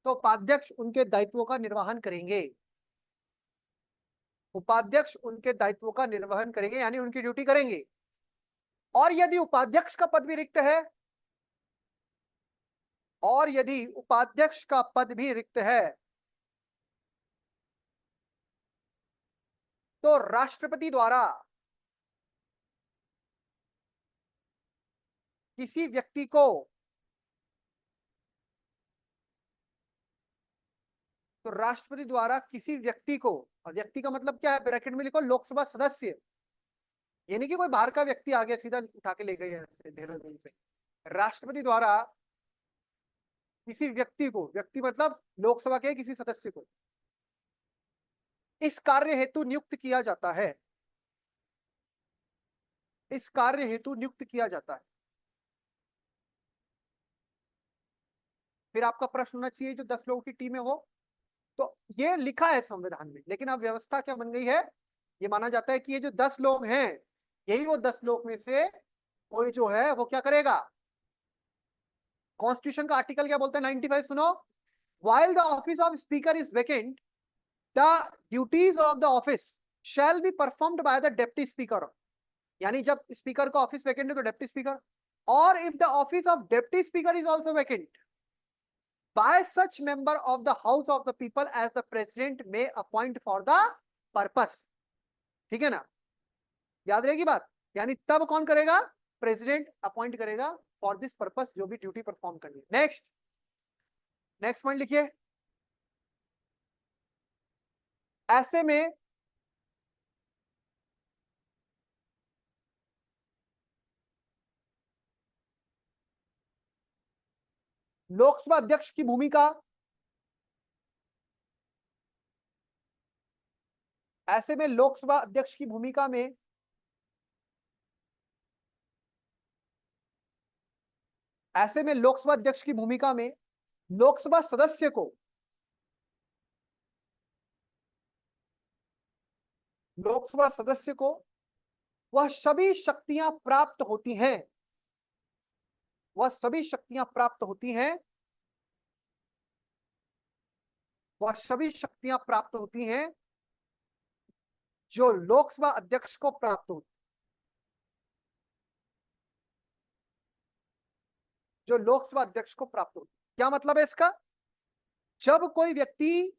तो उपाध्यक्ष उनके दायित्वों का निर्वहन करेंगे। उपाध्यक्ष उनके दायित्वों का निर्वहन करेंगे यानी उनकी ड्यूटी करेंगे। और यदि उपाध्यक्ष का पद भी रिक्त है, और यदि उपाध्यक्ष का पद भी रिक्त है तो राष्ट्रपति द्वारा किसी व्यक्ति को, तो राष्ट्रपति द्वारा किसी व्यक्ति को, और व्यक्ति का मतलब क्या है, ब्रैकेट में लिखो लोकसभा सदस्य, यानी कि कोई बाहर का व्यक्ति आ गया सीधा उठा के ले गए देहरादून से। राष्ट्रपति द्वारा किसी व्यक्ति को, व्यक्ति मतलब लोकसभा के किसी सदस्य को, इस कार्य हेतु नियुक्त किया जाता है, इस कार्य हेतु नियुक्त किया जाता है। फिर आपका प्रश्न होना चाहिए जो 10 लोगों की टीम है वो, तो ये लिखा है संविधान में, लेकिन अब व्यवस्था क्या बन गई है, ये माना जाता है कि ये जो 10 लोग हैं, यही वो 10 लोग में से कोई जो है वो क्या करेगा। कॉन्स्टिट्यूशन का आर्टिकल क्या बोलता है 95, सुनो। While the office of speaker is vacant, the duties of the office shall be performed by the deputy speaker. यानी जब स्पीकर का ऑफिस वेकेंट है तो डेप्टी स्पीकर, और if the office of deputy speaker is also vacant by such member of the house of the people as the president may appoint for the purpose। ठीक है ना, याद रहेगी बात। यानी तब कौन करेगा, प्रेसिडेंट अपॉइंट करेगा फॉर दिस पर्पस, जो भी ड्यूटी परफॉर्म करनी है। नेक्स्ट पॉइंट लिखिए। ऐसे में लोकसभा अध्यक्ष की भूमिका, ऐसे में लोकसभा अध्यक्ष की भूमिका में ऐसे में लोकसभा अध्यक्ष की भूमिका में लोकसभा सदस्य को, लोकसभा सदस्य को वह सभी शक्तियां प्राप्त होती हैं, वह सभी शक्तियां प्राप्त होती हैं, वह सभी शक्तियां प्राप्त होती हैं जो लोकसभा अध्यक्ष को प्राप्त होती, जो लोकसभा अध्यक्ष को प्राप्त होती। क्या मतलब है इसका, जब कोई व्यक्ति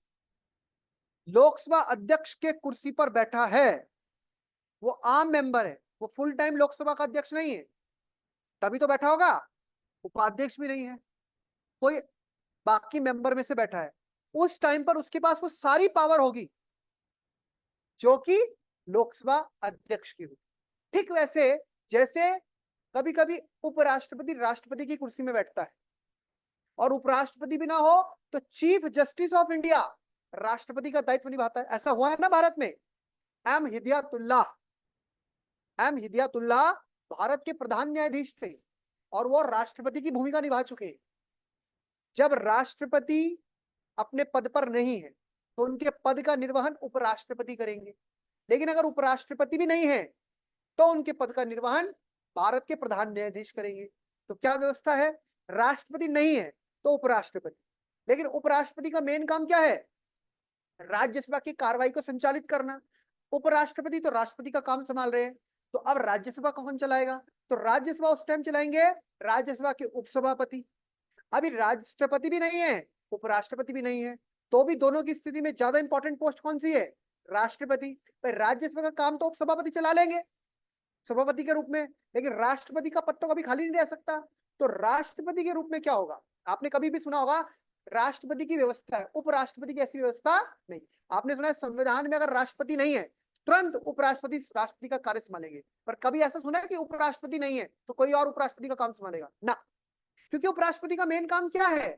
लोकसभा अध्यक्ष के कुर्सी पर बैठा है वो आम मेंबर है, वो फुल टाइम लोकसभा का अध्यक्ष नहीं है, तभी तो बैठा होगा। उपाध्यक्ष भी नहीं है, कोई बाकी मेंबर में से बैठा है, उस टाइम पर उसके पास वो सारी पावर होगी जो कि लोकसभा अध्यक्ष की होगी। ठीक वैसे जैसे कभी कभी उपराष्ट्रपति राष्ट्रपति की कुर्सी में बैठता है और उपराष्ट्रपति भी ना हो तो चीफ जस्टिस ऑफ इंडिया राष्ट्रपति का दायित्व निभाता है। ऐसा हुआ है ना भारत में। एम हिदायतुल्लाह भारत के प्रधान न्यायाधीश थे और वो राष्ट्रपति की भूमिका निभा चुके हैं। जब राष्ट्रपति अपने पद पर नहीं है तो उनके पद का निर्वहन उपराष्ट्रपति करेंगे, लेकिन अगर उपराष्ट्रपति भी नहीं है तो उनके पद का निर्वहन भारत के प्रधान न्यायाधीश करेंगे। तो क्या व्यवस्था है, राष्ट्रपति नहीं है तो उपराष्ट्रपति, लेकिन उपराष्ट्रपति का मेन काम क्या है, राज्यसभा की कार्रवाई को संचालित करना। उपराष्ट्रपति तो राष्ट्रपति का काम संभाल रहे हैं, तो अब राज्यसभा कौन चलाएगा, तो राज्यसभा उस टाइम चलाएंगे राज्यसभा के उपसभापति। अभी राष्ट्रपति भी नहीं है, उपराष्ट्रपति भी नहीं है, तो भी दोनों की स्थिति में ज्यादा इंपॉर्टेंट पोस्ट कौन सी है, राष्ट्रपति। पर राज्यसभा का काम तो उपसभापति चला लेंगे सभापति के रूप में, लेकिन राष्ट्रपति का पद तो कभी खाली नहीं रह सकता। तो राष्ट्रपति के रूप में क्या होगा, आपने कभी भी सुना होगा राष्ट्रपति की व्यवस्था है, उपराष्ट्रपति की ऐसी व्यवस्था नहीं। आपने सुना है संविधान में अगर राष्ट्रपति नहीं है तुरंत उपराष्ट्रपति राष्ट्रपति का कार्य संभालेंगे, पर कभी ऐसा सुना है कि उपराष्ट्रपति नहीं है तो कोई और उपराष्ट्रपति का काम संभालेगा ना। क्योंकि उपराष्ट्रपति का मेन काम क्या है,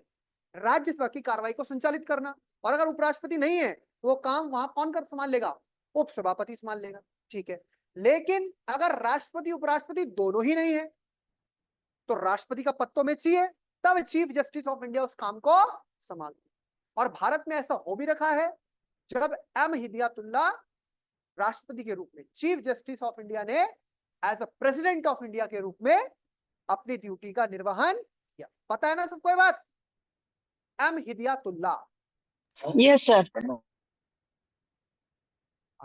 राज्यसभा की कार्रवाई को संचालित करना, और अगर उपराष्ट्रपति नहीं है तो वो काम वहां कौन कर संभाल लेगा, उपसभापति संभाल लेगा। ठीक है, लेकिन अगर राष्ट्रपति उपराष्ट्रपति दोनों ही नहीं है तो राष्ट्रपति का पद तो में चाहिए, तब चीफ जस्टिस ऑफ इंडिया उस काम को संभाल। और भारत में ऐसा हो भी रखा है, जब एम हिदायतुल्लाह राष्ट्रपति के रूप में चीफ जस्टिस ऑफ इंडिया ने as a president of India के रूप में अपनी ड्यूटी का निर्वहन किया। पता है ना सबको ये बात, एम हिदायतुल्लाह। Yes sir.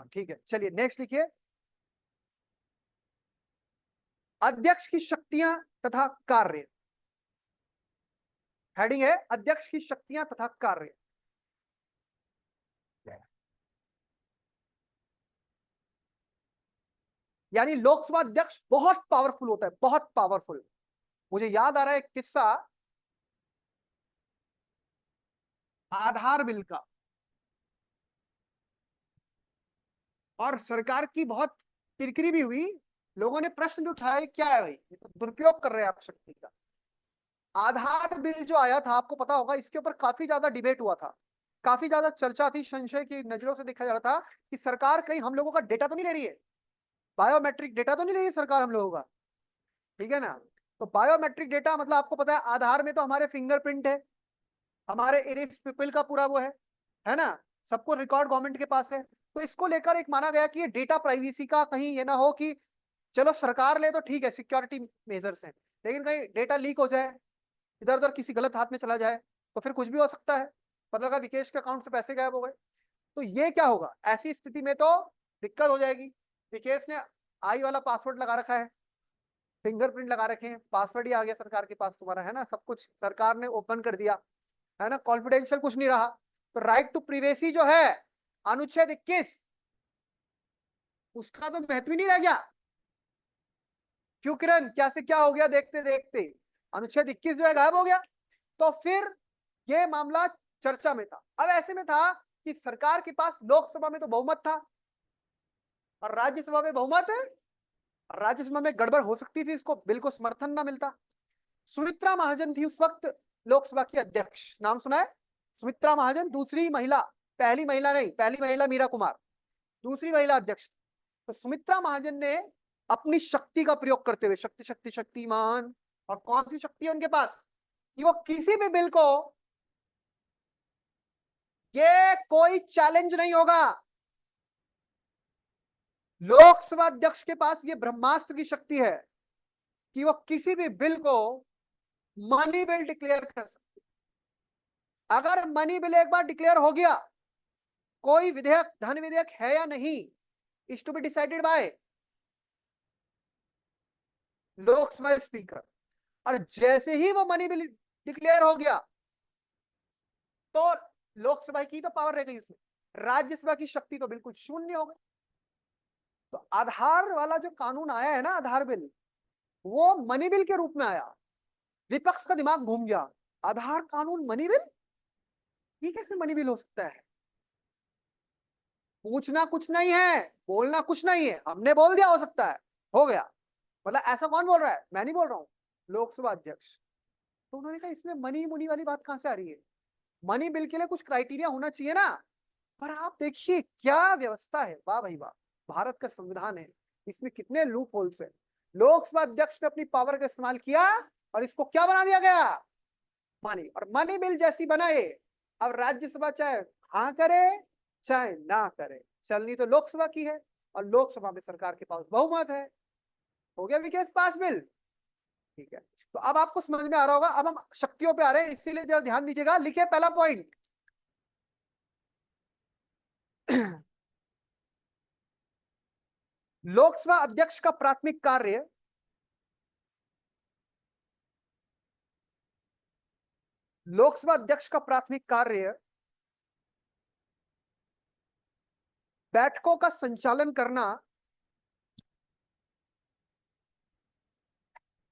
ठीक है, चलिए नेक्स्ट लिखिए, अध्यक्ष की शक्तियां तथा कार्य। हेडिंग है अध्यक्ष की शक्तियां तथा कार्य। यानी लोकसभा अध्यक्ष बहुत पावरफुल होता है, बहुत पावरफुल। मुझे याद आ रहा है एक किस्सा आधार बिल का, और सरकार की बहुत किरकिरी भी हुई, लोगों ने प्रश्न भी उठाए क्या है भाई, ये तो दुरुपयोग कर रहे हैं आप शक्ति का। आधार बिल जो आया था आपको पता होगा, इसके ऊपर काफी ज्यादा डिबेट हुआ था, काफी ज्यादा चर्चा थी, संशय की नजरों से देखा जा रहा था कि सरकार कहीं हम लोगों का डेटा तो नहीं ले रही है, बायोमेट्रिक डेटा तो नहीं ले रही है सरकार हम लोगों का। ठीक है ना, तो बायोमेट्रिक डेटा मतलब आपको पता है आधार में तो हमारे फिंगरप्रिंट है, हमारे इरिस पिपल का पूरा वो है ना, सबको रिकॉर्ड गवर्नमेंट के पास है। तो इसको लेकर एक माना गया कि ये डेटा प्राइवेसी का कहीं ये ना हो कि चलो सरकार ले तो ठीक है सिक्योरिटी मेजर्स हैं, लेकिन कहीं डेटा लीक हो जाए, इधर उधर किसी गलत हाथ में चला जाए तो फिर कुछ भी हो सकता है। पता लगा विकेश के अकाउंट से पैसे गायब हो गए, तो ये क्या होगा, ऐसी स्थिति में तो दिक्कत हो जाएगी। विकेश ने आई वाला पासवर्ड लगा रखा है, फिंगरप्रिंट लगा रखे हैं, पासवर्ड ही आ गया सरकार के पास तुम्हारा, है ना, सब कुछ सरकार ने ओपन कर दिया, है ना, कॉन्फिडेंशियल कुछ नहीं रहा। तो राइट टू प्रिवेसी जो है अनुच्छेद 21, उसका तो महत्व ही नहीं रह गया। क्यों किरण, क्या से क्या हो गया, देखते देखते अनुच्छेद 21 जो है गायब हो गया। तो फिर ये मामला चर्चा में था। अब ऐसे में था कि सरकार के पास लोकसभा में तो बहुमत था और राज्यसभा में बहुमत है, राज्यसभा में गड़बड़ हो सकती थी, इसको बिल को समर्थन ना मिलता। सुमित्रा महाजन थी उस वक्त लोकसभा की अध्यक्ष, नाम सुना है सुमित्रा महाजन, दूसरी महिला, पहली महिला नहीं, पहली महिला मीरा कुमार, दूसरी महिला अध्यक्ष। तो सुमित्रा महाजन ने अपनी शक्ति का प्रयोग करते हुए, शक्ति शक्ति शक्तिमान, और कौन सी शक्ति है उनके पास कि वो किसी भी बिल को, ये कोई चैलेंज नहीं होगा, लोकसभा अध्यक्ष के पास ये ब्रह्मास्त्र की शक्ति है कि वो किसी भी बिल को मनी बिल डिक्लेयर कर सकते। अगर मनी बिल एक बार डिक्लेयर हो गया, कोई विधेयक धन विधेयक है या नहीं, is to be decided by Lok Sabha speaker. और जैसे ही वो मनी बिल डिक्लेयर हो गया तो लोकसभा की तो पावर रह गई उसमें, राज्यसभा की शक्ति तो बिल्कुल शून्य हो गई। तो आधार वाला जो कानून आया है ना, आधार बिल, वो मनी बिल के रूप में आया। विपक्ष का दिमाग घूम गया, आधार कानून मनी बिल, ये कैसे मनी बिल हो सकता है? पूछना कुछ नहीं है, बोलना कुछ नहीं है, हमने बोल दिया हो सकता है, हो गया। मतलब ऐसा कौन बोल रहा है? मैं नहीं बोल रहा हूँ, लोकसभा अध्यक्ष। तो उन्होंने कहा इसमें मनी मुनी वाली बात कहां से आ रही है? मनी बिल के लिए कुछ क्राइटेरिया होना चाहिए ना। पर आप देखिए क्या व्यवस्था है, वाह भाई वाह, भारत का संविधान है, इसमें कितने लूप होल्स है। लोकसभा अध्यक्ष ने अपनी पावर का इस्तेमाल किया और इसको क्या बना दिया गया? मनी। और मनी बिल जैसी बनाए, अब राज्यसभा चाहे हाँ करे चाहे ना करे, चलनी तो लोकसभा की है, और लोकसभा में सरकार के पास बहुमत है। हो गया विकेस पास बिल। ठीक है, तो अब आपको समझ में आ रहा होगा। अब हम शक्तियों पे आ रहे हैं, इसीलिए जरा ध्यान दीजिएगा। लिखिए पहला पॉइंट, लोकसभा अध्यक्ष का प्राथमिक कार्य लोकसभा अध्यक्ष का प्राथमिक कार्य बैठकों का संचालन करना,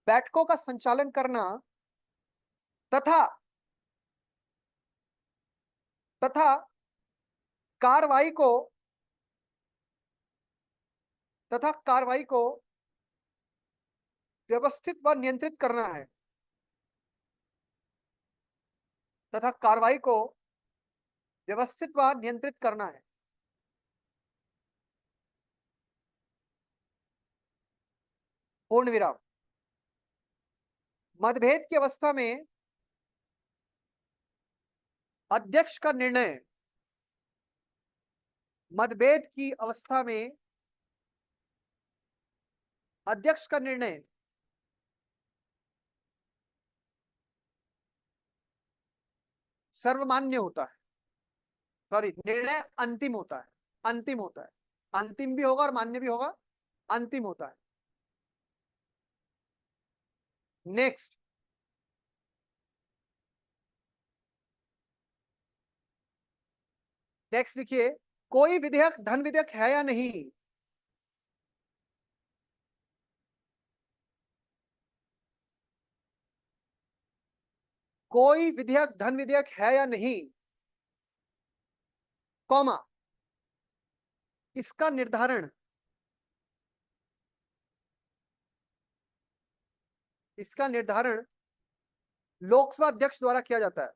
बैठकों का संचालन करना तथा तथा कार्रवाई को व्यवस्थित व नियंत्रित करना है, तथा कार्रवाई को व्यवस्थित व नियंत्रित करना है। पूर्ण विराम। मतभेद की अवस्था में अध्यक्ष का निर्णय, मतभेद की अवस्था में अध्यक्ष का निर्णय सर्वमान्य होता है। सॉरी, निर्णय अंतिम होता है, अंतिम होता है। अंतिम भी होगा और मान्य भी होगा, अंतिम होता है। नेक्स्ट, नेक्स्ट लिखिए, कोई विधेयक धन विधेयक है या नहीं, कोई विधेयक धन विधेयक है या नहीं, कॉमा, इसका निर्धारण, इसका निर्धारण लोकसभा अध्यक्ष द्वारा किया जाता है।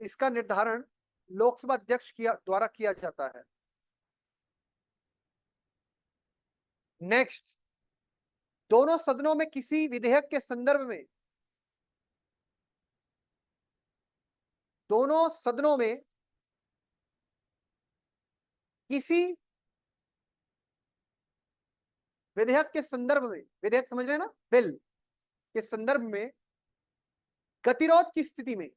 इसका निर्धारण लोकसभा अध्यक्ष द्वारा किया जाता है। नेक्स्ट, दोनों सदनों में किसी विधेयक के संदर्भ में, दोनों सदनों में किसी विधेयक के संदर्भ में, विधेयक समझ रहे हैं ना, बिल के संदर्भ में गतिरोध की स्थिति में,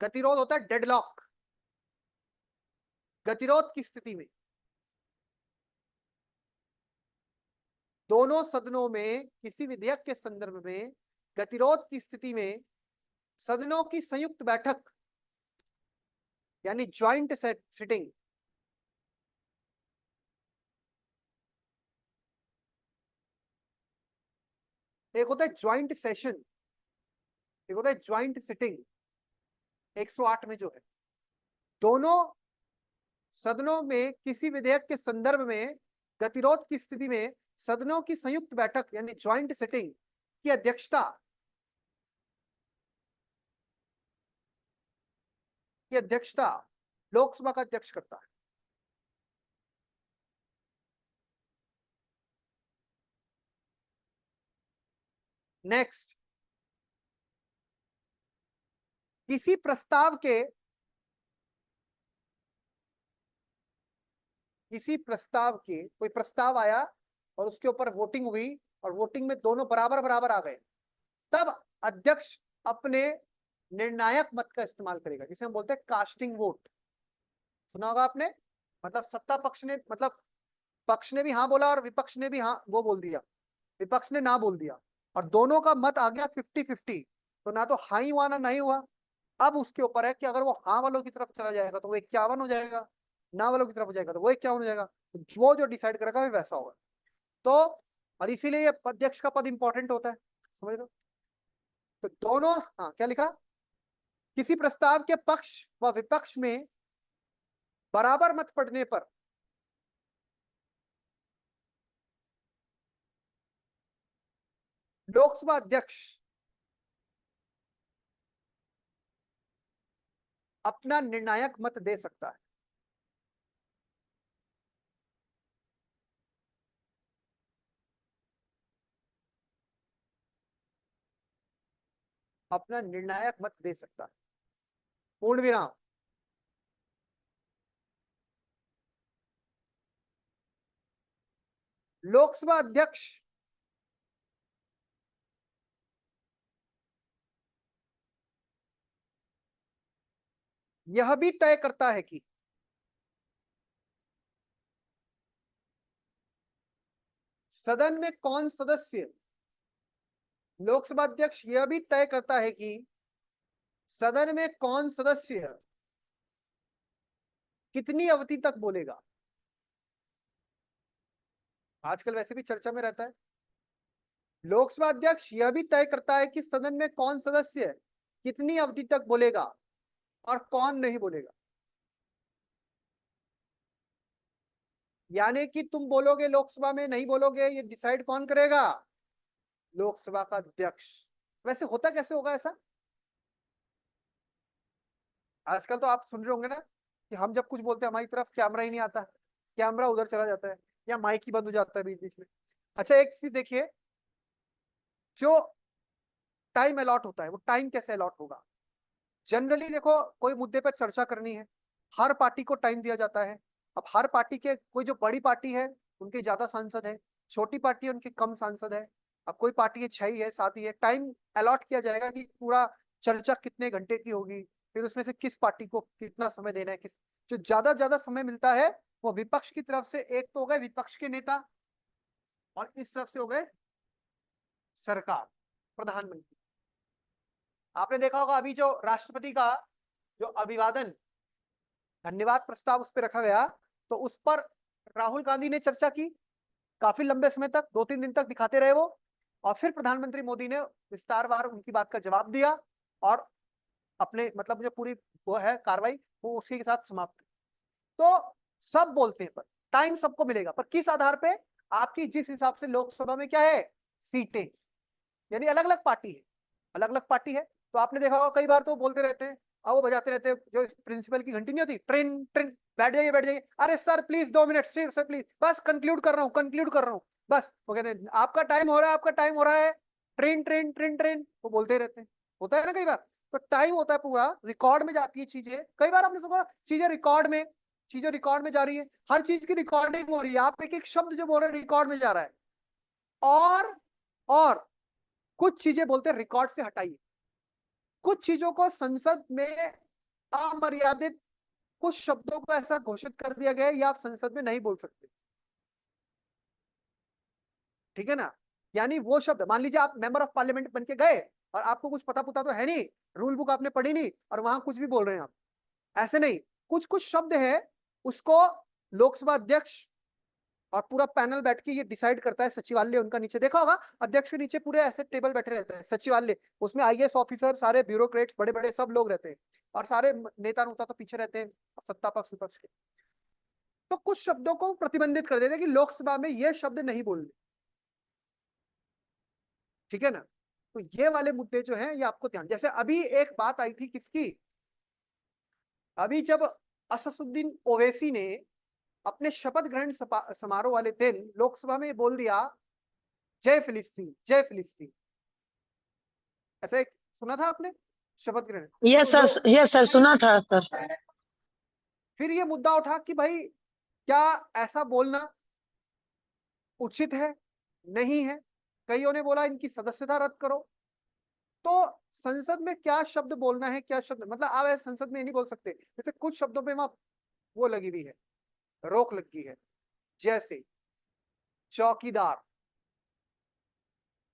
गतिरोध होता है डेडलॉक, गतिरोध की स्थिति में, दोनों सदनों में किसी विधेयक के संदर्भ में गतिरोध की स्थिति में सदनों की संयुक्त बैठक यानी ज्वाइंट सिटिंग, एक होता है ज्वाइंट सेशन, एक होता है ज्वाइंट सिटिंग, 108 में जो है, दोनों सदनों में किसी विधेयक के संदर्भ में गतिरोध की स्थिति में सदनों की संयुक्त बैठक यानी ज्वाइंट सिटिंग की अध्यक्षता लोकसभा का अध्यक्ष करता है। नेक्स्ट, किसी प्रस्ताव के, किसी प्रस्ताव के, कोई प्रस्ताव आया और उसके ऊपर वोटिंग हुई और वोटिंग में दोनों बराबर बराबर आ गए, तब अध्यक्ष अपने निर्णायक मत का इस्तेमाल करेगा, जिसे हम बोलते हैं कास्टिंग वोट। सुना होगा आपने, मतलब सत्ता पक्ष ने, मतलब पक्ष ने भी हाँ बोला और विपक्ष ने भी हाँ वो बोल दिया, विपक्ष ने ना बोल दिया, और दोनों का मत आ गया 50-50, तो ना तो हाई हुआ ना नहीं हुआ। अब उसके ऊपर है कि अगर वो हाँ वालों की तरफ चला जाएगा तो वो 51 हो जाएगा, ना वालों की तरफ हो जाएगा तो वो 51 हो जाएगा। तो वो जो डिसाइड करेगा वो वैसा होगा। तो और इसीलिए ये अध्यक्ष का पद इंपॉर्टेंट होता है, समझ लो। तो दोनों, हाँ क्या लिखा, किसी प्रस्ताव के पक्ष व विपक्ष में बराबर मत पड़ने पर लोकसभा अध्यक्ष अपना निर्णायक मत दे सकता है। अपना निर्णायक मत दे सकता है, पूर्ण विराम। लोकसभा अध्यक्ष यह भी तय करता है कि सदन में कौन सदस्य, लोकसभा अध्यक्ष यह भी तय करता है कि सदन में कौन सदस्य कितनी अवधि तक बोलेगा। आजकल वैसे भी चर्चा में रहता है। लोकसभा अध्यक्ष यह भी तय करता है कि सदन में कौन सदस्य कितनी अवधि तक बोलेगा और कौन नहीं बोलेगा। यानी कि तुम बोलोगे लोकसभा में, नहीं बोलोगे, ये डिसाइड कौन करेगा, लोकसभा का अध्यक्ष। वैसे होता कैसे होगा ऐसा? आजकल तो आप सुन रहे होंगे ना कि हम जब कुछ बोलते हैं हमारी तरफ कैमरा ही नहीं आता, कैमरा उधर चला जाता है या माइक ही बंद हो जाता है बीच बीच में। अच्छा एक चीज देखिए, जो टाइम अलॉट होता है वो टाइम कैसे अलॉट होगा? जनरली देखो, कोई मुद्दे पर चर्चा करनी है, हर पार्टी को टाइम दिया जाता है। अब हर पार्टी के, कोई जो बड़ी पार्टी है उनके ज्यादा सांसद है, छोटी पार्टी है उनके कम सांसद है। अब कोई पार्टी है 6 ही है 7 ही है, टाइम अलॉट किया जाएगा कि पूरा चर्चा कितने घंटे की होगी, फिर उसमें से किस पार्टी को कितना समय देना है। किस जो ज्यादा समय मिलता है वो विपक्ष की तरफ से, एक तो हो गए विपक्ष के नेता और इस तरफ से हो गए सरकार, प्रधानमंत्री। आपने देखा होगा अभी जो राष्ट्रपति का जो अभिवादन धन्यवाद प्रस्ताव उस पर रखा गया, तो उस पर राहुल गांधी ने चर्चा की काफी लंबे समय तक, 2-3 दिन तक दिखाते रहे वो। और फिर प्रधानमंत्री मोदी ने विस्तारवार उनकी बात का जवाब दिया और अपने मतलब जो पूरी वो है कार्रवाई वो उसी के साथ समाप्त। तो सब बोलते हैं, पर टाइम सबको मिलेगा, पर किस आधार पे? आपकी जिस हिसाब से लोकसभा में क्या है, सीटें, यानी अलग अलग पार्टी है, अलग अलग पार्टी है। तो आपने देखा होगा कई बार तो बोलते रहते हैं और वो बजाते रहते हैं, जो प्रिंसिपल की घंटी नहीं होती, ट्रेन ट्रेन, बैठ जाइए बैठ जाइए, अरे sir please 2 minute, sir please, बस कंक्लूड कर रहा हूँ, कंक्लूड कर रहा हूँ, बस। वो कहते हैं आपका टाइम हो रहा है, आपका टाइम हो रहा है, ट्रेन ट्रेन ट्रेन ट्रेन, वो बोलते रहते हैं। होता है ना कई बार। तो टाइम होता है पूरा, रिकॉर्ड में जाती है चीजें। कई बार आपने सुना चीजें रिकॉर्ड में, चीजें रिकॉर्ड में जा रही है, हर चीज की रिकॉर्डिंग हो रही है, आप एक एक शब्द जो बोल रहे हैं रिकॉर्ड में जा रहा है। और कुछ चीजें बोलते हैं रिकॉर्ड से हटाइए, कुछ चीजों को संसद में अमर्यादित, कुछ शब्दों को ऐसा घोषित कर दिया गया है या आप संसद में नहीं बोल सकते, ठीक है ना। यानी वो शब्द, मान लीजिए आप मेंबर ऑफ पार्लियामेंट बन के गए और आपको कुछ पता पुता तो है नहीं, रूल बुक आपने पढ़ी नहीं और वहां कुछ भी बोल रहे हैं आप, ऐसे नहीं। कुछ कुछ शब्द है उसको लोकसभा अध्यक्ष और पूरा पैनल बैठ के ये डिसाइड करता है। सचिवालय उनका नीचे देखा होगा, अध्यक्ष के नीचे पूरे ऐसे टेबल बैठे रहते हैं, सचिवालय, उसमें आईएएस ऑफिसर, सारे ब्यूरोक्रेट्स, बड़े बड़े सब लोग रहते हैं और सारे नेता नुता तो पीछे रहते हैं सत्ता पक्ष विपक्ष के। तो कुछ शब्दों को प्रतिबंधित कर देते हैं कि लोकसभा में ये शब्द नहीं बोलने, ठीक है ना। तो ये वाले मुद्दे जो हैं ये आपको ध्यान, जैसे अभी एक बात आई थी किसकी, अभी जब असदुद्दीन ओवैसी ने अपने शपथ ग्रहण समारोह वाले दिन लोकसभा में बोल दिया जय फिलिस्तीन जय फिलिस्तीन, ऐसा एक सुना था आपने शपथ ग्रहण? यस सर सुना था सर। फिर ये मुद्दा उठा कि भाई क्या ऐसा बोलना उचित है, नहीं है। कईयों ने बोला इनकी सदस्यता रद्द करो। तो संसद में क्या शब्द बोलना है, क्या शब्द, मतलब आप ऐसे संसद में नहीं बोल सकते, जैसे कुछ शब्दों पे वहां वो लगी हुई है, रोक लगी है, जैसे चौकीदार,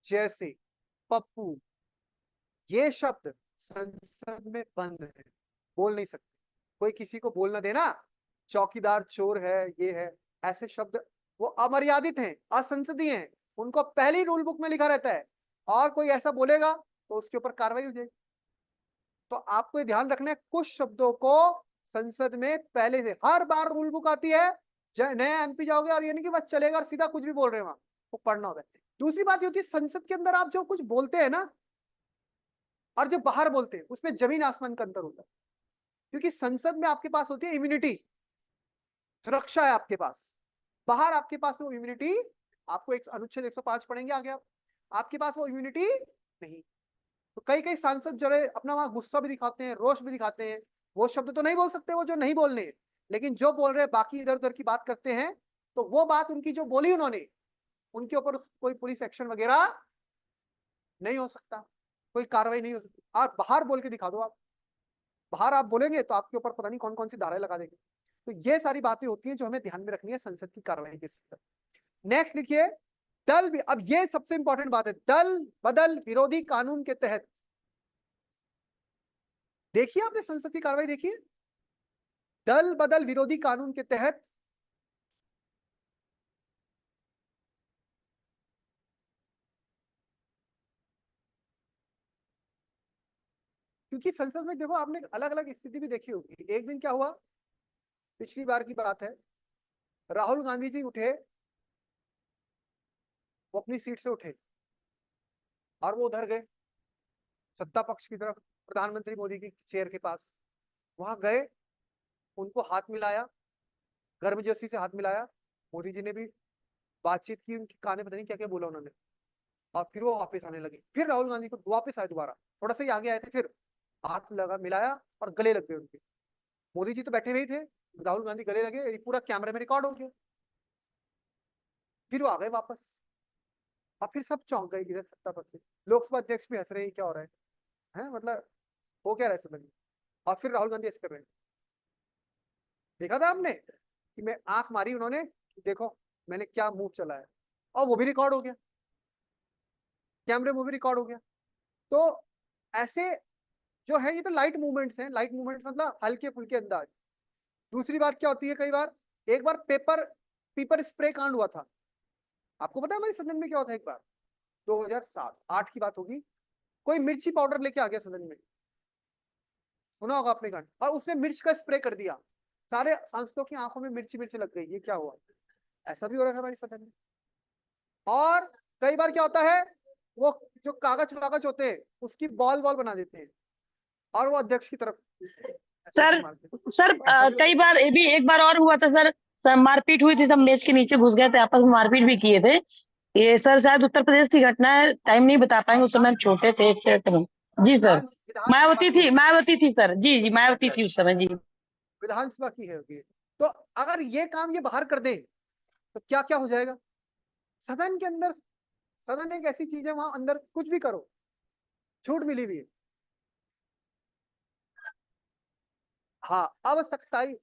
जैसे पप्पू, ये शब्द संसद में बंद है, बोल नहीं सकते। कोई किसी को बोलना देना, चौकीदार चोर है, ये है, ऐसे शब्द वो अमर्यादित हैं, असंसदीय हैं, उनको पहली रूल बुक में लिखा रहता है, और कोई ऐसा बोलेगा तो उसके ऊपर कार्रवाई हो जाएगी। तो आपको ये ध्यान रखना है, कुछ शब्दों को संसद में पहले से हर बार रूल बुक आती है, नया एमपी जाओगे और ये नहीं कि बस चलेगा और सीधा कुछ भी बोल रहे हैं वहां, वो पढ़ना होता है। दूसरी बात ये होती है, संसद के अंदर आप जो कुछ बोलते हैं ना, और जो बाहर बोलते हैं, उसमें जमीन आसमान का अंतर होता है। क्योंकि संसद में आपके पास होती है इम्यूनिटी, सुरक्षा है आपके पास। बाहर आपके पास वो इम्यूनिटी, आपको एक अनुच्छेद 105 पढ़ेंगे आगे आप, आपके पास वो इम्यूनिटी नहीं। तो कई कई सांसद जो है अपना वहां गुस्सा भी दिखाते हैं, रोष भी दिखाते हैं, वो शब्द तो नहीं बोल सकते वो जो नहीं बोलने हैं, लेकिन जो बोल रहे हैं बाकी इधर उधर की बात करते हैं, तो वो बात उनकी जो बोली उन्होंने, उनके ऊपर कोई पुलिस एक्शन वगैरह नहीं हो सकता, कोई कार्रवाई नहीं हो सकती। आप बाहर बोल के दिखा दो, आप बाहर आप बोलेंगे तो आपके ऊपर पता नहीं कौन कौन सी धाराएं लगा देंगे। तो ये सारी बातें होती हैं जो हमें ध्यान में रखनी है संसद की कार्रवाई के साथ। नेक्स्ट लिखिए, दल भी, अब ये सबसे इंपॉर्टेंट बात है, दल बदल विरोधी कानून के तहत। देखिए आपने संसद की कार्रवाई देखिए, दल बदल विरोधी कानून के तहत क्योंकि संसद में देखो आपने अलग अलग स्थिति भी देखी होगी। एक दिन क्या हुआ, पिछली बार की बात है, राहुल गांधी जी उठे, वो अपनी सीट से उठे और वो उधर गए सत्ता पक्ष की तरफ, प्रधानमंत्री मोदी की चेयर के पास, वहां गए, उनको हाथ मिलाया, गर्मजोशी से हाथ मिलाया। मोदी जी ने भी बातचीत की, उनके कान में पता नहीं क्या क्या बोला उन्होंने, और फिर वो वापस आने लगे। फिर राहुल गांधी को वापस आए, दोबारा थोड़ा सा ही आगे आए थे, फिर हाथ लगा मिलाया और गले लग गए उनके। मोदी जी तो बैठे हुए ही थे, राहुल गांधी गले लगे, ये पूरा कैमरे में रिकॉर्ड हो गया। फिर वो आ गए वापस, और फिर सब चौंक गए इधर सत्ता पक्ष से, लोकसभा अध्यक्ष भी हंस रहे हैं, क्या हो रहा है मतलब हो क्या रहा है समझ में। और फिर राहुल गांधी ऐसे कर रहे हैं, देखा था आपने कि मैं आंख मारी उन्होंने, देखो मैंने क्या मुंह चलाया, और वो भी रिकॉर्ड हो गया, कैमरे में भी रिकॉर्ड हो गया। तो ऐसे जो है, ये तो लाइट मूवमेंट्स हैं, लाइट मूवमेंट्स मतलब हल्के फुल्के अंदाज। दूसरी बात क्या होती है, कई बार, एक बार पेपर पेपर स्प्रे कांड हुआ था, आपको पता है हमारे सदन में क्या होता है। एक बार 2007-8 की बात होगी, कोई मिर्ची पाउडर लेके आ गया सदन में, सुना होगा आपने कांड, और उसने मिर्च का स्प्रे कर दिया, सारे सांसदों की आंखों में मिर्ची मिर्ची लग गई, ये क्या हुआ। ऐसा भी हो रहा है हमारे सदन में। और कई बार क्या होता है, वो जो कागज वागज होते हैं उसकी बॉल बॉल बना देते हैं, और वो अध्यक्ष की तरफ ऐसे ऐसे सर मारते हैं। सर ऐसा भी कई होता है। बार ये भी एक बार और हुआ था सर मारपीट हुई थी, सब मेज के नीचे घुस गए थे, आपस में मारपीट भी किए थे। ये सर शायद उत्तर प्रदेश की घटना है, टाइम नहीं बता पाएंगे, उस समय हम छोटे थे, एक थे में। जी सर, विधानसभा की है, मायावती थी सर, जी जी मायावती थी उस समय, जी। विधानसभा की है ये। तो अगर ये काम ये बाहर कर दे तो क्या क्या हो जाएगा सदन के अंदर। सदन एक ऐसी चीज है, वहां अंदर कुछ भी करो, छूट मिली हुई है। हाँ, अब सख्ताई,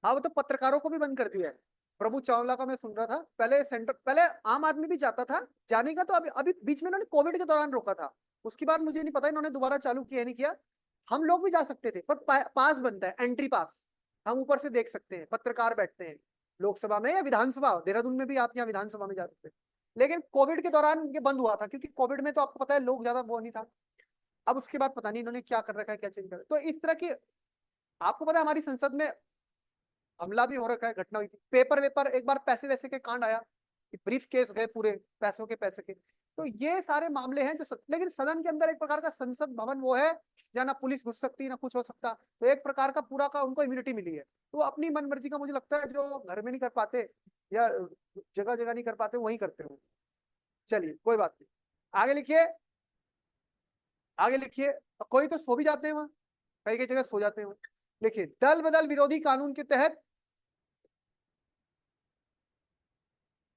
हाँ वो तो पत्रकारों को भी बंद कर दिया है। प्रभु चावला का मैं सुन रहा था, पहले सेंटर, पहले आम आदमी भी जाता था जाने का, तो अभी अभी बीच में इन्होंने कोविड के दौरान रोका था, उसके बाद मुझे नहीं पता इन्होंने दोबारा चालू किया नहीं किया। हम लोग भी जा सकते थे, पर पास बनता है, एंट्री पास, हम ऊपर से देख सकते हैं, पत्रकार बैठते हैं लोकसभा में या विधानसभा, देहरादून में भी आप यहाँ विधानसभा में जा सकते हैं। लेकिन कोविड के दौरान ये बंद हुआ था, क्योंकि कोविड में तो आपको पता है लोग ज्यादा वो नहीं था। अब उसके बाद पता नहीं इन्होंने क्या कर रखा है, क्या चेंज कर रखा है। तो इस तरह की, आपको पता है हमारी संसद में हमला भी हो रखा है, घटना हुई थी, पेपर वेपर, एक बार पैसे वैसे के कांड आया कि ब्रीफ केस गए पूरे पैसों के, पैसे के। तो ये सारे मामले हैं जो लेकिन सदन के अंदर एक प्रकार का संसद भवन वो है जहाँ ना पुलिस घुस सकती ना कुछ हो सकता, तो एक प्रकार का पूरा का उनको इम्यूनिटी मिली है, तो वो अपनी मन मर्जी का, मुझे लगता है जो घर में नहीं कर पाते या जगह जगह नहीं कर पाते वही करते हो। चलिए कोई बात नहीं, आगे लिखिए, आगे लिखिए। कोई तो सो भी जाते हैं वहां, कई कई जगह सो जाते हैं वहां। लिखिए, दल बदल विरोधी कानून के तहत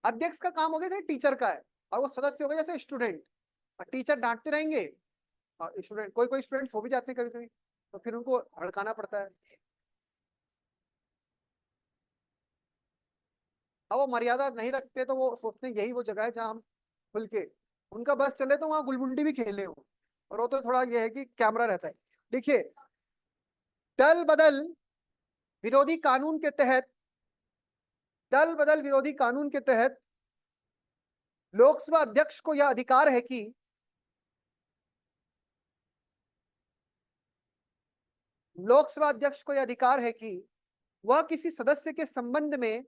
अध्यक्ष का काम हो गया जैसे टीचर का है, और वो सदस्य हो गए जैसे स्टूडेंट, और टीचर डांटते रहेंगे, और स्टूडेंट, कोई कोई स्टूडेंट सो भी जाते हैं कभी कभी, तो फिर उनको हड़काना पड़ता है। अब वो मर्यादा नहीं रखते, तो वो सोचते हैं यही वो जगह है जहां हम खुल के उनका बस चले तो वहां गुलमुंडी भी खेले हो, और वो तो थोड़ा ये है कि कैमरा रहता है। देखिए, दल बदल विरोधी कानून के तहत, दल बदल विरोधी कानून के तहत लोकसभा अध्यक्ष को यह अधिकार है कि लोकसभा अध्यक्ष को यह अधिकार है कि वह किसी सदस्य के संबंध में,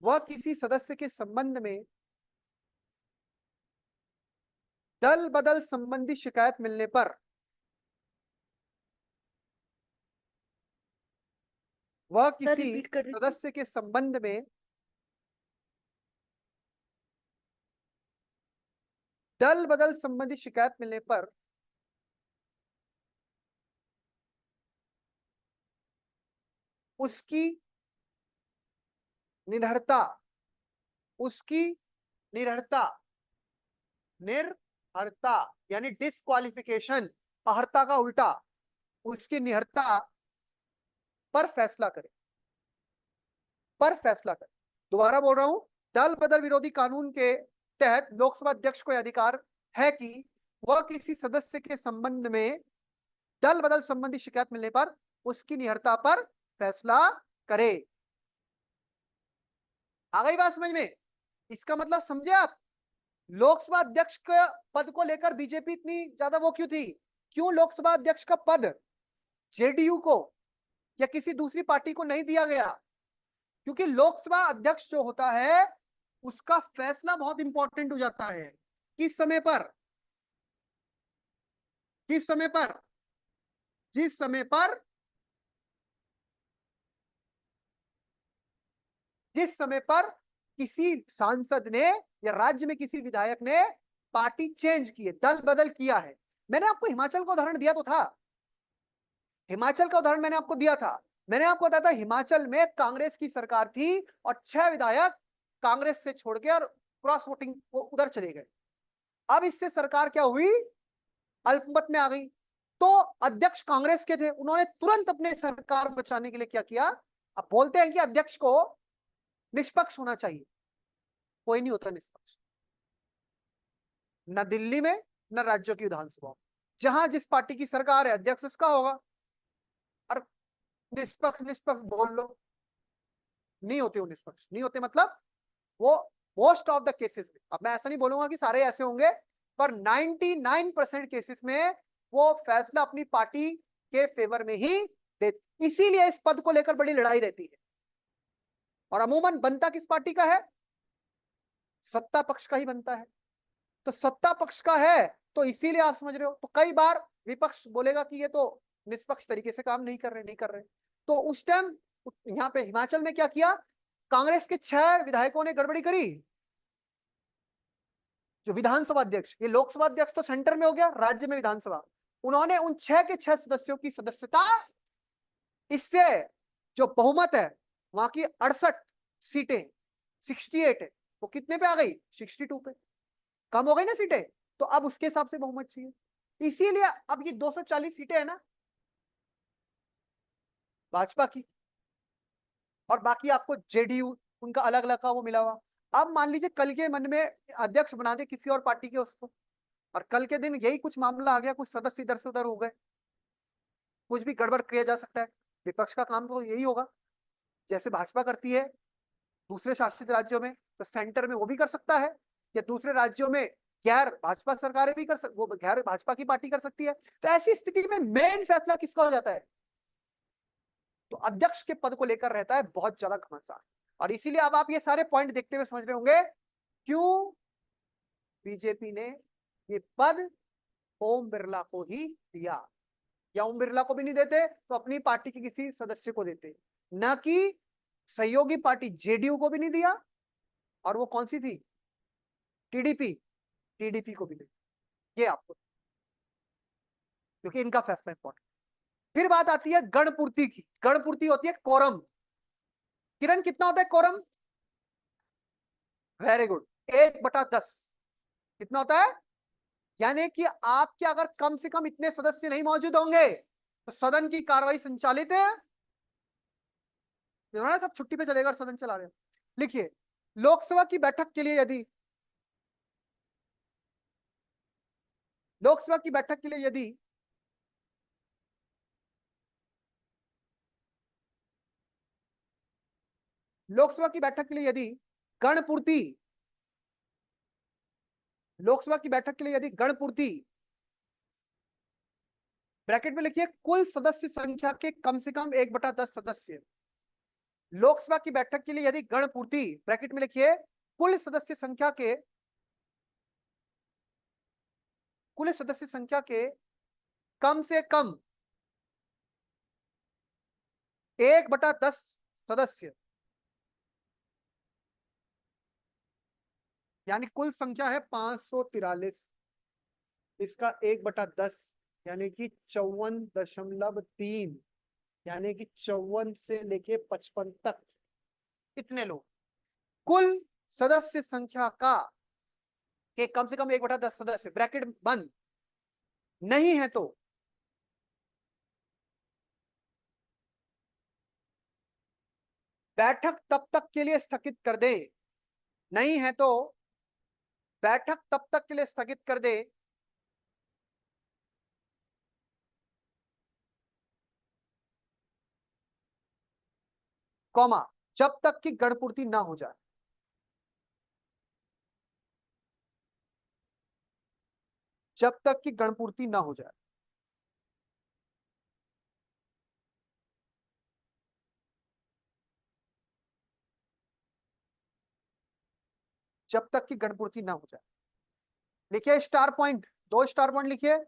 वह किसी सदस्य के संबंध में दल बदल संबंधी शिकायत मिलने पर वह सर किसी रिपीट कर दीजिए। सदस्य के संबंध में दल बदल संबंधी शिकायत मिलने पर उसकी निरर्हता, उसकी निरर्हता, निर्हरता यानी डिस्क्वालिफिकेशन, अहर्ता का उल्टा, उसकी निहरता पर फैसला करे, पर फैसला करे। दोबारा बोल रहा हूं, दल बदल विरोधी कानून के तहत लोकसभा अध्यक्ष को यह अधिकार है कि वह किसी सदस्य के संबंध में दल बदल संबंधी शिकायत मिलने पर उसकी निहरता पर फैसला करे। आ गई बात समझ में? इसका मतलब समझे आप? लोकसभा अध्यक्ष के पद को लेकर बीजेपी इतनी ज्यादा वो क्यों थी? क्यों लोकसभा अध्यक्ष का पद जेडीयू को या किसी दूसरी पार्टी को नहीं दिया गया? क्योंकि लोकसभा अध्यक्ष जो होता है उसका फैसला बहुत इंपॉर्टेंट हो जाता है। किस समय पर? किस समय पर? जिस समय पर, जिस समय पर किसी सांसद ने या राज्य में किसी विधायक ने पार्टी चेंज की है, दल बदल किया है। मैंने आपको हिमाचल का उदाहरण दिया तो था, हिमाचल का उदाहरण मैंने आपको दिया था। मैंने आपको बताया था हिमाचल में कांग्रेस की सरकार थी और 6 विधायक कांग्रेस से छोड़ के और क्रॉस वोटिंग उधर चले गए। अब इससे सरकार क्या हुई? अल्पमत में आ गई। तो अध्यक्ष कांग्रेस के थे, उन्होंने तुरंत अपने सरकार बचाने के लिए क्या किया? अब बोलते हैं कि अध्यक्ष को निष्पक्ष होना चाहिए, कोई नहीं होता निष्पक्ष, न दिल्ली में न राज्यों की विधानसभा। जहां जिस पार्टी की सरकार है अध्यक्ष उसका होगा, और निष्पक्ष निष्पक्ष बोल लो, नहीं होते वो निष्पक्ष, नहीं होते मतलब वो मोस्ट ऑफ द केसेस में, अब मैं ऐसा नहीं बोलूंगा कि सारे ऐसे होंगे, पर 99% केसेस में वो फैसला अपनी पार्टी के फेवर में ही देते। इसीलिए इस पद को लेकर बड़ी लड़ाई रहती है, और अमूमन बनता किस पार्टी का है? सत्ता पक्ष का ही बनता है। तो सत्ता पक्ष का है तो इसीलिए आप समझ रहे हो, तो कई बार विपक्ष बोलेगा कि ये तो निष्पक्ष तरीके से काम नहीं कर रहे, नहीं कर रहे। तो उस टाइम यहाँ पे हिमाचल में क्या किया? कांग्रेस के 6 विधायकों ने गड़बड़ी करी। जो विधानसभा अध्यक्ष, ये लोकसभा अध्यक्ष तो सेंटर में हो गया, राज्य में विधानसभा, उन्होंने उन 6 के 6 सदस्यों की सदस्यता, इससे जो बहुमत है वहां की 68 सीटें 68 है, वो कितने पे आ गई? 62 पे। कम हो गई ना सीटें, तो अब उसके हिसाब से बहुमत चाहिए। इसीलिए अब ये 240 सीटें है ना भाजपा की, और बाकी आपको जेडीयू उनका अलग अलग का वो मिला हुआ। अब मान लीजिए कल के मन में अध्यक्ष बना दे किसी और पार्टी के उसको, और कल के दिन यही कुछ मामला आ गया, कुछ सदस्य इधर से उधर हो गए, कुछ भी गड़बड़ किया जा सकता है। विपक्ष का काम तो यही होगा, जैसे भाजपा करती है दूसरे शासित राज्यों में, तो सेंटर में वो भी कर सकता है, या दूसरे राज्यों में गैर भाजपा सरकारें भी वो गैर भाजपा की पार्टी कर सकती है। तो ऐसी स्थिति में मेन फैसला किसका हो जाता है? तो अध्यक्ष के पद को लेकर रहता है बहुत ज्यादा घमासान। और इसीलिए अब आप ये सारे पॉइंट देखते हुए समझ रहे होंगे क्यों बीजेपी ने ये पद ओम बिरला को ही दिया, या ओम बिरला को भी नहीं देते तो अपनी पार्टी के किसी सदस्य को देते, ना कि सहयोगी पार्टी जेडीयू को भी नहीं दिया, और वो कौन सी थी? टीडीपी, टीडीपी को भी नहीं, ये आपको, क्योंकि इनका फैसला इंपॉर्टेंट। फिर बात आती है गणपूर्ति की। गणपूर्ति होती है कोरम। किरण कितना होता है कोरम? वेरी गुड, 1/10 कितना होता है? यानी कि आपके अगर कम से कम इतने सदस्य नहीं मौजूद होंगे तो सदन की कार्रवाई संचालित है, सब छुट्टी पे चलेगा, सदन चला रहे। लिखिए, लोकसभा की बैठक के लिए यदि लोकसभा की बैठक के लिए यदि लोकसभा की बैठक के लिए यदि गणपूर्ति लोकसभा की बैठक के लिए यदि गणपूर्ति ब्रैकेट में लिखिए कुल सदस्य संख्या के कम से कम 1/10 सदस्य। लोकसभा की बैठक के लिए यदि गणपूर्ति ब्रैकेट में लिखिए कुल सदस्य संख्या के कम से कम 1/10 सदस्य, यानी कुल संख्या है 543, इसका 1/10 यानी कि 54.3, यानी कि 54 से लेके 55 तक इतने लोग कुल सदस्य संख्या का के कम से कम 1/10 सदस्य ब्रैकेट बंद नहीं है तो बैठक तब तक के लिए स्थगित कर दे, नहीं है तो बैठक तब तक के लिए स्थगित कर दे कॉमा जब तक कि गणपूर्ति ना हो जाए। जब तक कि गणपूर्ति ना हो जाए। जब तक कि गणपूर्ति ना हो जाए। लिखिए स्टार पॉइंट, 2 स्टार पॉइंट लिखिए।